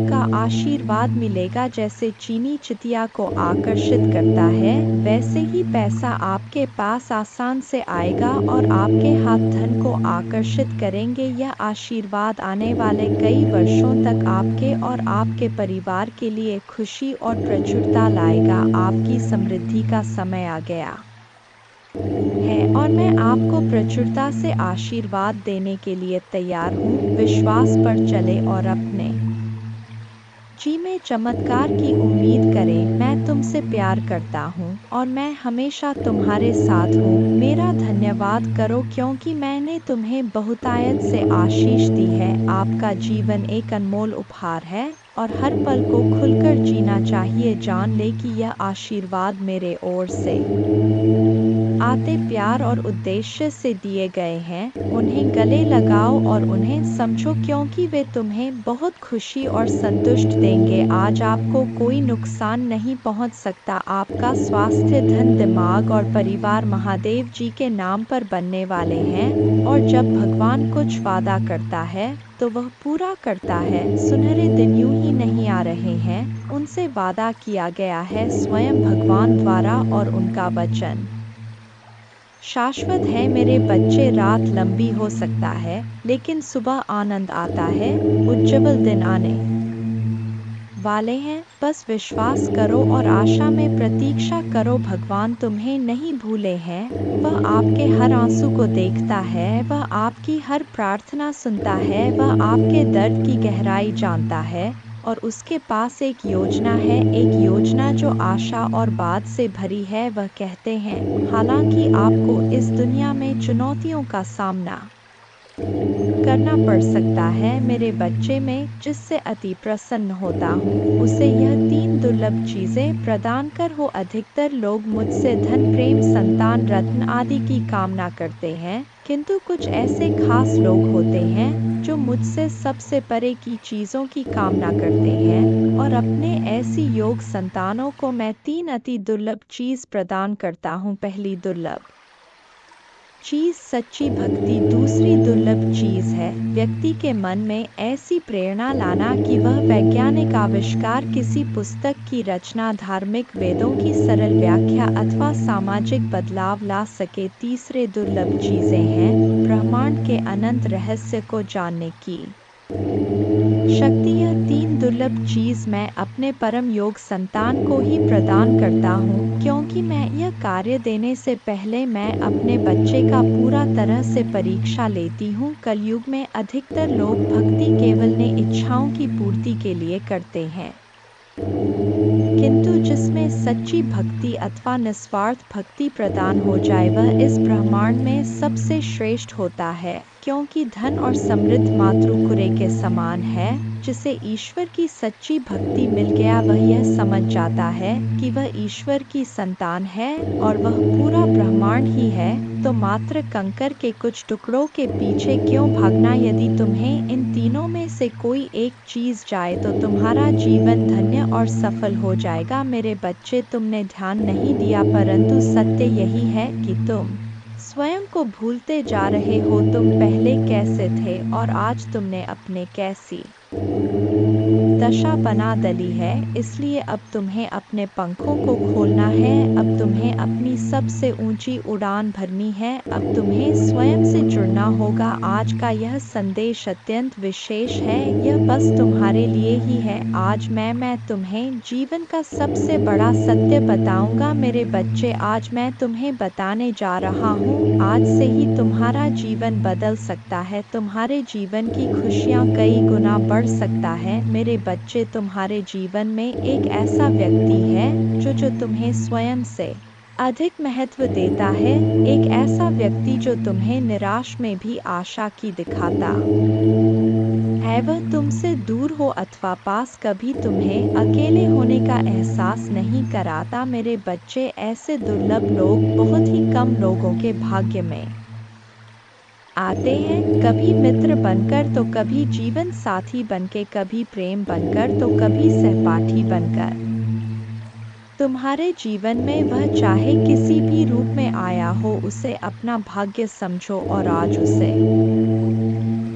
Speaker 1: का आशीर्वाद मिलेगा। जैसे चीनी चितिया को आकर्षित करता है, वैसे ही पैसा आपके पास आसान से आएगा और आपके हाथ धन को आकर्षित करेंगे। यह आशीर्वाद आने वाले कई वर्षों तक आपके और आपके परिवार के लिए खुशी और प्रचुरता लाएगा। आपकी समृद्धि का समय आ गया है और मैं आपको प्रचुरता से आशीर्वाद देने के लिए तैयार हूँ। विश्वास पर चले और अपने जी में चमत्कार की उम्मीद करें। मैं तुमसे प्यार करता हूँ और मैं हमेशा तुम्हारे साथ हूँ। मेरा धन्यवाद करो, क्योंकि मैंने तुम्हें बहुतायत से आशीष दी है। आपका जीवन एक अनमोल उपहार है और हर पल को खुलकर जीना चाहिए। जान ले कि यह आशीर्वाद मेरे ओर से आते प्यार और उद्देश्य से दिए गए हैं। उन्हें गले लगाओ और उन्हें समझो, क्योंकि वे तुम्हें बहुत खुशी और संतुष्ट देंगे। आज आपको कोई नुकसान नहीं पहुंच सकता। आपका स्वास्थ्य, धन, दिमाग और परिवार महादेव जी के नाम पर बनने वाले हैं और जब भगवान कुछ वादा करता है तो वह पूरा करता है। सुनहरे दिन यूं ही नहीं आ रहे हैं, उनसे वादा किया गया है स्वयं भगवान द्वारा और उनका वचन शाश्वत है। मेरे बच्चे, रात लंबी हो सकता है, लेकिन सुबह आनंद आता है। उज्जवल दिन आने वाले हैं। बस विश्वास करो और आशा में प्रतीक्षा करो। भगवान तुम्हें नहीं भूले हैं, वह आपके हर आंसू को देखता है, वह आपकी हर प्रार्थना सुनता है, वह आपके दर्द की गहराई जानता है और उसके पास एक योजना है, एक योजना जो आशा और बाद से भरी है। वह कहते हैं, हालांकि आपको इस दुनिया में चुनौतियों का सामना करना पड़ सकता है, मेरे बच्चे, में जिससे अति प्रसन्न होता हूँ, उसे यह तीन दुर्लभ चीजें प्रदान कर हो। अधिकतर लोग मुझसे धन, प्रेम, संतान, रत्न आदि की कामना करते हैं, किंतु कुछ ऐसे खास लोग होते हैं जो मुझसे सबसे परे की चीजों की कामना करते हैं और अपने ऐसी योग संतानों को मैं तीन अति दुर्लभ चीज प्रदान करता हूँ। पहली दुर्लभ चीज सच्ची भक्ति। दूसरी दुर्लभ चीज है व्यक्ति के मन में ऐसी प्रेरणा लाना कि वह वैज्ञानिक आविष्कार, किसी पुस्तक की रचना, धार्मिक वेदों की सरल व्याख्या अथवा सामाजिक बदलाव ला सके। तीसरे दुर्लभ चीजें हैं ब्रह्मांड के अनंत रहस्य को जानने की शक्ति। यह तीन दुर्लभ चीज मैं अपने परम योग संतान को ही प्रदान करता हूँ, क्योंकि मैं यह कार्य देने से पहले मैं अपने बच्चे का पूरा तरह से परीक्षा लेती हूँ। कलयुग में अधिकतर लोग भक्ति केवल ने इच्छाओं की पूर्ति के लिए करते हैं, किंतु जिसमें सच्ची भक्ति अथवा निस्वार्थ भक्ति प्रदान हो जाए वह इस ब्रह्मांड में सबसे श्रेष्ठ होता है, क्योंकि धन और समृद्ध मातृकुरे के समान है। जिसे ईश्वर की सच्ची भक्ति मिल गया वह यह समझ जाता है कि वह ईश्वर की संतान है और वह पूरा ब्रह्मांड ही है। तो मात्र कंकर के कुछ टुकड़ों के पीछे क्यों भागना? यदि तुम्हें इन तीनों में से कोई एक चीज जाए तो तुम्हारा जीवन धन्य और सफल हो जाएगा। मेरे बच्चे, तुमने ध्यान नहीं दिया, परंतु सत्य यही है कि तुम स्वयं को भूलते जा रहे हो। तुम पहले कैसे थे और आज तुमने अपने कैसी दशा बना डाली है। इसलिए अब तुम्हें अपने पंखों को खोलना है, अब तुम्हें अपनी सबसे ऊंची उड़ान भरनी है, अब तुम्हें स्वयं से जुड़ना होगा। आज का यह संदेश अत्यंत विशेष है, यह बस तुम्हारे लिए ही है। आज मैं तुम्हें जीवन का सबसे बड़ा सत्य बताऊंगा। मेरे बच्चे, आज मैं तुम्हें बताने जा रहा हूँ, आज से ही तुम्हारा जीवन बदल सकता है, तुम्हारे जीवन की खुशियाँ कई गुना बढ़ सकता है। मेरे बच्चे, तुम्हारे जीवन में एक ऐसा व्यक्ति है जो तुम्हें स्वयं से अधिक महत्व देता है, एक ऐसा व्यक्ति जो तुम्हें निराश में भी आशा की दिखाता है। वह तुमसे दूर हो अथवा पास, कभी तुम्हें अकेले होने का एहसास नहीं कराता। मेरे बच्चे, ऐसे दुर्लभ लोग बहुत ही कम लोगों के भाग्य में आते हैं, कभी मित्र बनकर तो कभी जीवन साथी बनके, कभी प्रेम बनकर तो कभी सहपाठी बनकर। तुम्हारे जीवन में वह चाहे किसी भी रूप में आया हो, उसे अपना भाग्य समझो और आज उसे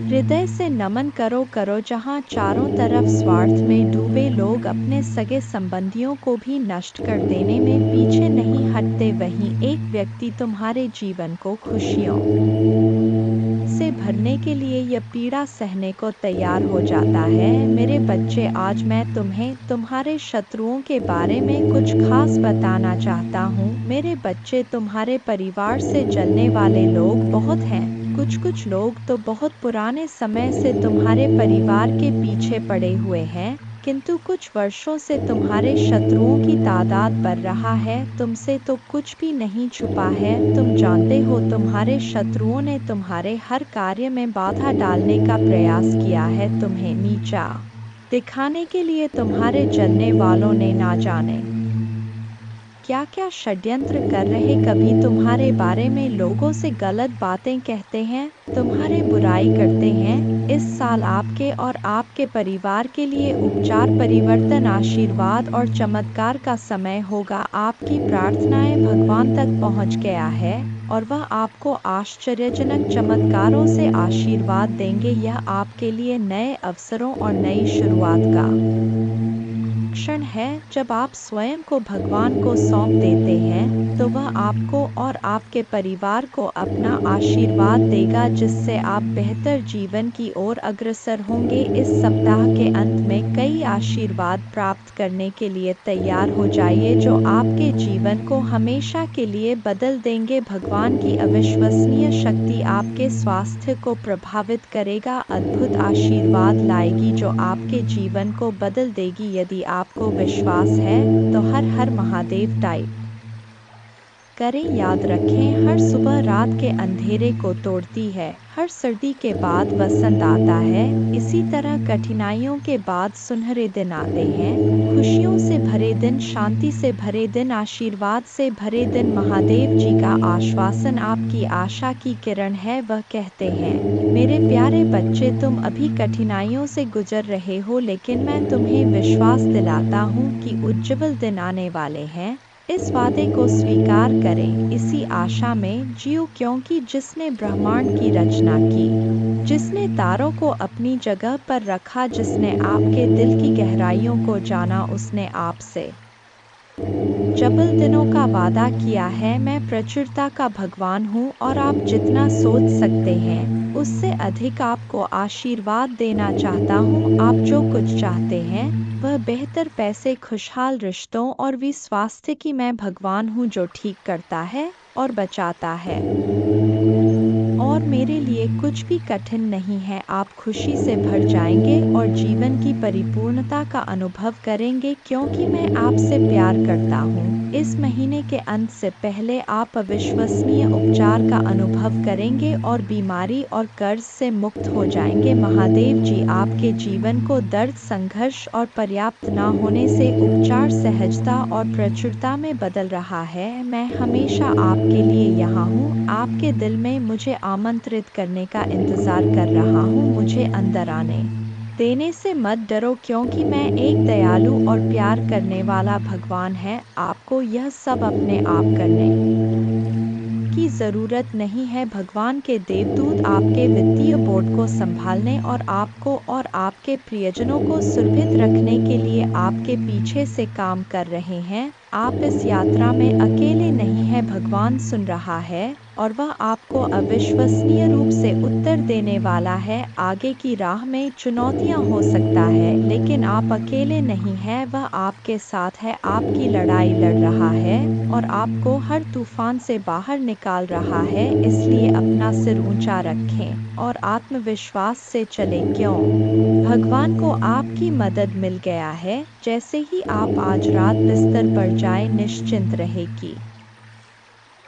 Speaker 1: हृदय से नमन करो। जहाँ चारों तरफ स्वार्थ में डूबे लोग अपने सगे संबंधियों को भी नष्ट कर देने में पीछे नहीं हटते, वहीं एक व्यक्ति तुम्हारे जीवन को खुशियों से भरने के लिए यह पीड़ा सहने को तैयार हो जाता है। मेरे बच्चे, आज मैं तुम्हें तुम्हारे शत्रुओं के बारे में कुछ खास बताना चाहता हूँ। मेरे बच्चे, तुम्हारे परिवार से जलने वाले लोग बहुत हैं। कुछ लोग तो बहुत पुराने समय से तुम्हारे परिवार के पीछे पड़े हुए हैं, किंतु कुछ वर्षों से तुम्हारे शत्रुओं की तादाद बढ़ रहा है। तुमसे तो कुछ भी नहीं छुपा है, तुम जानते हो तुम्हारे शत्रुओं ने तुम्हारे हर कार्य में बाधा डालने का प्रयास किया है, तुम्हें नीचा दिखाने के लिए तुम्हारे जलने वालों ने ना जाने क्या क्या षड्यंत्र कर रहे। कभी तुम्हारे बारे में लोगों से गलत बातें कहते हैं, तुम्हारे बुराई करते हैं। इस साल आपके और आपके परिवार के लिए उपचार, परिवर्तन, आशीर्वाद और चमत्कार का समय होगा। आपकी प्रार्थनाएं भगवान तक पहुंच गया है और वह आपको आश्चर्यजनक चमत्कारों से आशीर्वाद देंगे। यह आपके लिए नए अवसरों और नई शुरुआत का क्षण है। जब आप स्वयं को भगवान को सौंप देते हैं तो वह आपको और आपके परिवार को अपना आशीर्वाद देगा, जिससे आप बेहतर जीवन की ओर अग्रसर होंगे। इस सप्ताह के अंत में कई आशीर्वाद प्राप्त करने के लिए तैयार हो जाइए, जो आपके जीवन को हमेशा के लिए बदल देंगे। भगवान की अविश्वसनीय शक्ति आपके स्वास्थ्य को प्रभावित करेगा, अद्भुत आशीर्वाद लाएगी जो आपके जीवन को बदल देगी। यदि आपको विश्वास है तो हर हर महादेव टाइप करें। याद रखें, हर सुबह रात के अंधेरे को तोड़ती है, हर सर्दी के बाद वसंत आता है। इसी तरह कठिनाइयों के बाद सुनहरे दिन आते हैं, खुशियों से भरे दिन, शांति से भरे दिन, आशीर्वाद से भरे दिन। महादेव जी का आश्वासन आपकी आशा की किरण है। वह कहते हैं, मेरे प्यारे बच्चे, तुम अभी कठिनाइयों से गुजर रहे हो, लेकिन मैं तुम्हें विश्वास दिलाता हूँ कि उज्जवल दिन आने वाले हैं। इस वादे को स्वीकार करें, इसी आशा में जियो, क्योंकि जिसने ब्रह्मांड की रचना की, जिसने तारों को अपनी जगह पर रखा, जिसने आपके दिल की गहराइयों को जाना, उसने आपसे जबल दिनों का वादा किया है। मैं प्रचुरता का भगवान हूँ और आप जितना सोच सकते हैं उससे अधिक आपको आशीर्वाद देना चाहता हूँ। आप जो कुछ चाहते हैं वह बेहतर पैसे, खुशहाल रिश्तों और भी स्वास्थ्य की मैं भगवान हूँ जो ठीक करता है और बचाता है। और और मेरे लिए कुछ भी कठिन नहीं है। आप खुशी से भर जाएंगे और जीवन की परिपूर्णता का अनुभव करेंगे क्योंकि मैं आपसे प्यार करता हूँ। इस महीने के अंत से पहले आप अविश्वसनीय उपचार का अनुभव करेंगे और बीमारी और कर्ज से मुक्त हो जाएंगे। महादेव जी आपके जीवन को दर्द, संघर्ष और पर्याप्त न होने से उपचार, सहजता और प्रचुरता में बदल रहा है। मैं हमेशा आपके लिए यहाँ हूँ, आपके दिल में मुझे आमंत्रित करने का इंतजार कर रहा हूँ। मुझे अंदर आने देने से मत डरो क्योंकि मैं एक दयालु और प्यार करने वाला भगवान है। आपको यह सब अपने आप करने की ज़रूरत नहीं है। भगवान के देवदूत आपके वित्तीय बोर्ड को संभालने और आपको और आपके प्रियजनों को सुरक्षित रखने के लिए आपके पीछे से काम कर रहे हैं। आप इस यात्रा में अकेले नहीं हैं। भगवान सुन रहा है और वह आपको अविश्वसनीय रूप से उत्तर देने वाला है। आगे की राह में चुनौतियां हो सकता है लेकिन आप अकेले नहीं हैं। वह आपके साथ है, आपकी लड़ाई लड़ रहा है और आपको हर तूफान से बाहर निकाल रहा है। इसलिए अपना सिर ऊंचा रखें और आत्मविश्वास से चलें। क्यों? भगवान को आपकी मदद मिल गया है। जैसे ही आप आज रात बिस्तर पर जाएं, निश्चिंत रहें कि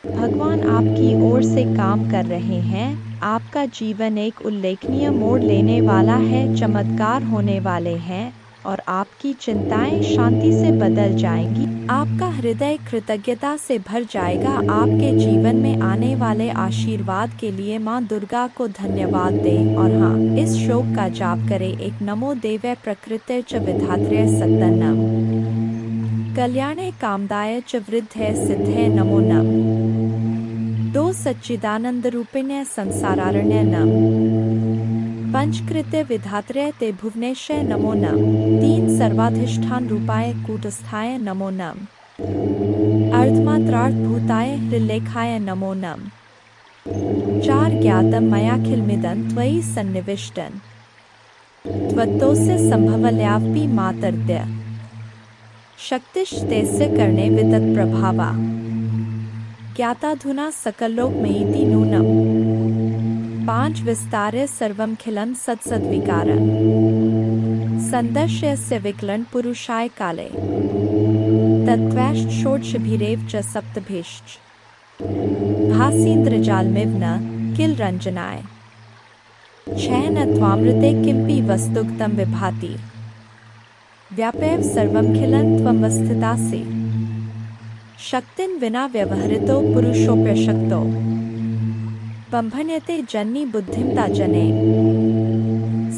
Speaker 1: भगवान आपकी ओर से काम कर रहे हैं। आपका जीवन एक उल्लेखनीय मोड़ लेने वाला है, चमत्कार होने वाले हैं और आपकी चिंताएं शांति से बदल जाएंगी। आपका हृदय कृतज्ञता से भर जाएगा। आपके जीवन में आने वाले आशीर्वाद के लिए मां दुर्गा को धन्यवाद दें और हाँ, इस श्लोक का जाप करें। एक नमो देवै प्रकृते च विधात्रे सत्तन्नम कल्याणे कामदाय च वृद्धे सिद्धे नमो नम। 2 सच्चिदानंद रूपिण्य संसारारण्य नम। पंचकृत्य विधात्रे ते भुवनेश्वर नमो नम। 3 सर्वाधिष्ठान रूपाय कूटस्थाय नमो नम। अर्धमात्रार्थ भूताय हृल्लेखाय नमो नम। 4 ज्ञातम मयाखिलमिदं त्वयि सन्निविष्टं त्वत्तोस्य संभवल्यापि मातर्त्य शक्तिश्तेस्य कर्णे वितत प्रभावा ज्ञाताधुना सकलोकमयीति नूनम। 5 विस्तारे सर्वमखिलं सत्सद्विकारं संदर्श्यस्य विकलं पुरुषाय काले तत्त्वैश्च षोडशभिरेव च सप्तभिश्च भासीन्द्रजालमिव न किल रञ्जनाय 6 न त्वामृते किमपि वस्तुगतं विभाति व्यापैव सर्वमखिलं त्वमवस्थितासि शक्तिं विना व्यवहृतो पुरुषोऽप्यशक्तो बम्भन्यते जन्नी बुद्धिमता जने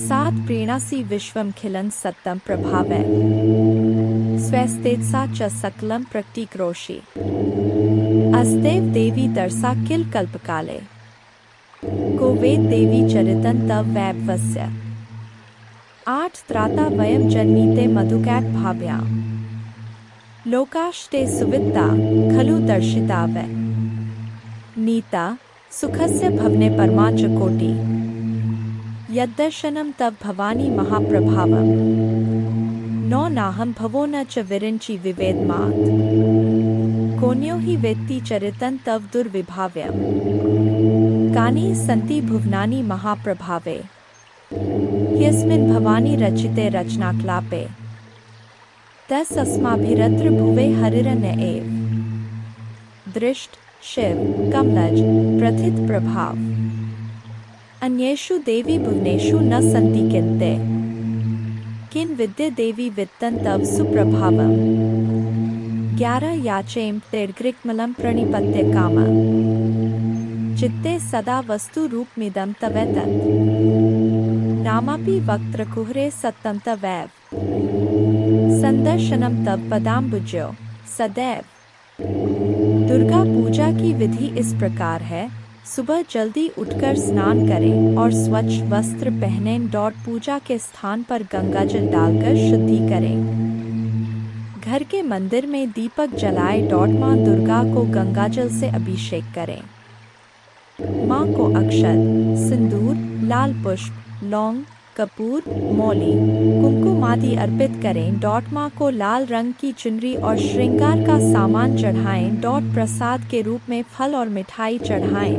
Speaker 1: 7 प्रीणासि विश्वमखिलं सत्तं प्रभावै स्वस्तेजसा च सकलं प्रतीक्रोषि अस्तेव देवी दर्शा किल कल्पकाले को वेद देवी चरितं तव वैभवस्य 8 त्राता वयं जन्मीते मधुकैट भाव्या लोकाश्ते सुवित्ता खलु दर्शिता वै नीता सुखस्य भवने परमाच कोटि यद्दर्शनं तव भवानी महाप्रभावम् 9 नाहं भवो न च विरिञ्चि विवेदमात् कोन्यो हि वेत्ति चरितं तव दुर्विभाव्यम् कानि सन्ति भुवनानि महाप्रभावे यस्मिन् भवानी रचिते रचनाक्लापे 10 अस्माभिरत्र भुवे हरिरण्य एव दृष्ट शिव कमलज प्रथित प्रभाव अन्येषु देवी भुवनेषु न सन्ति किन्ते किन विद्ये देवी वित्तं तव सुप्रभावम् 11 याचेम तेर्ग्रिक्मलं प्रणिपत्य काम चित्ते सदा वस्तु रूपमिदं तवेतत् नामापि वक्त्रकुहरे सत्तं तवैव संदर्शनम तव पदाम्बुजो सदैव। दुर्गा पूजा की विधि इस प्रकार है। सुबह जल्दी उठकर स्नान करें और स्वच्छ वस्त्र पहनें। पूजा के स्थान पर गंगा जल डालकर शुद्धि करें। घर के मंदिर में दीपक जलाएं। मां दुर्गा को गंगाजल से अभिषेक करें। मां को अक्षत, सिंदूर, लाल पुष्प, लौंग, कपूर, मौली, कुमकुम आदि अर्पित करें। माँ को लाल रंग की चुनरी और श्रृंगार का सामान चढ़ाएं। प्रसाद के रूप में फल और मिठाई चढ़ाएं।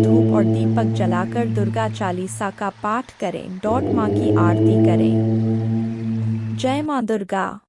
Speaker 1: धूप और दीपक जलाकर दुर्गा चालीसा का पाठ करें। माँ की आरती करें। जय माँ दुर्गा।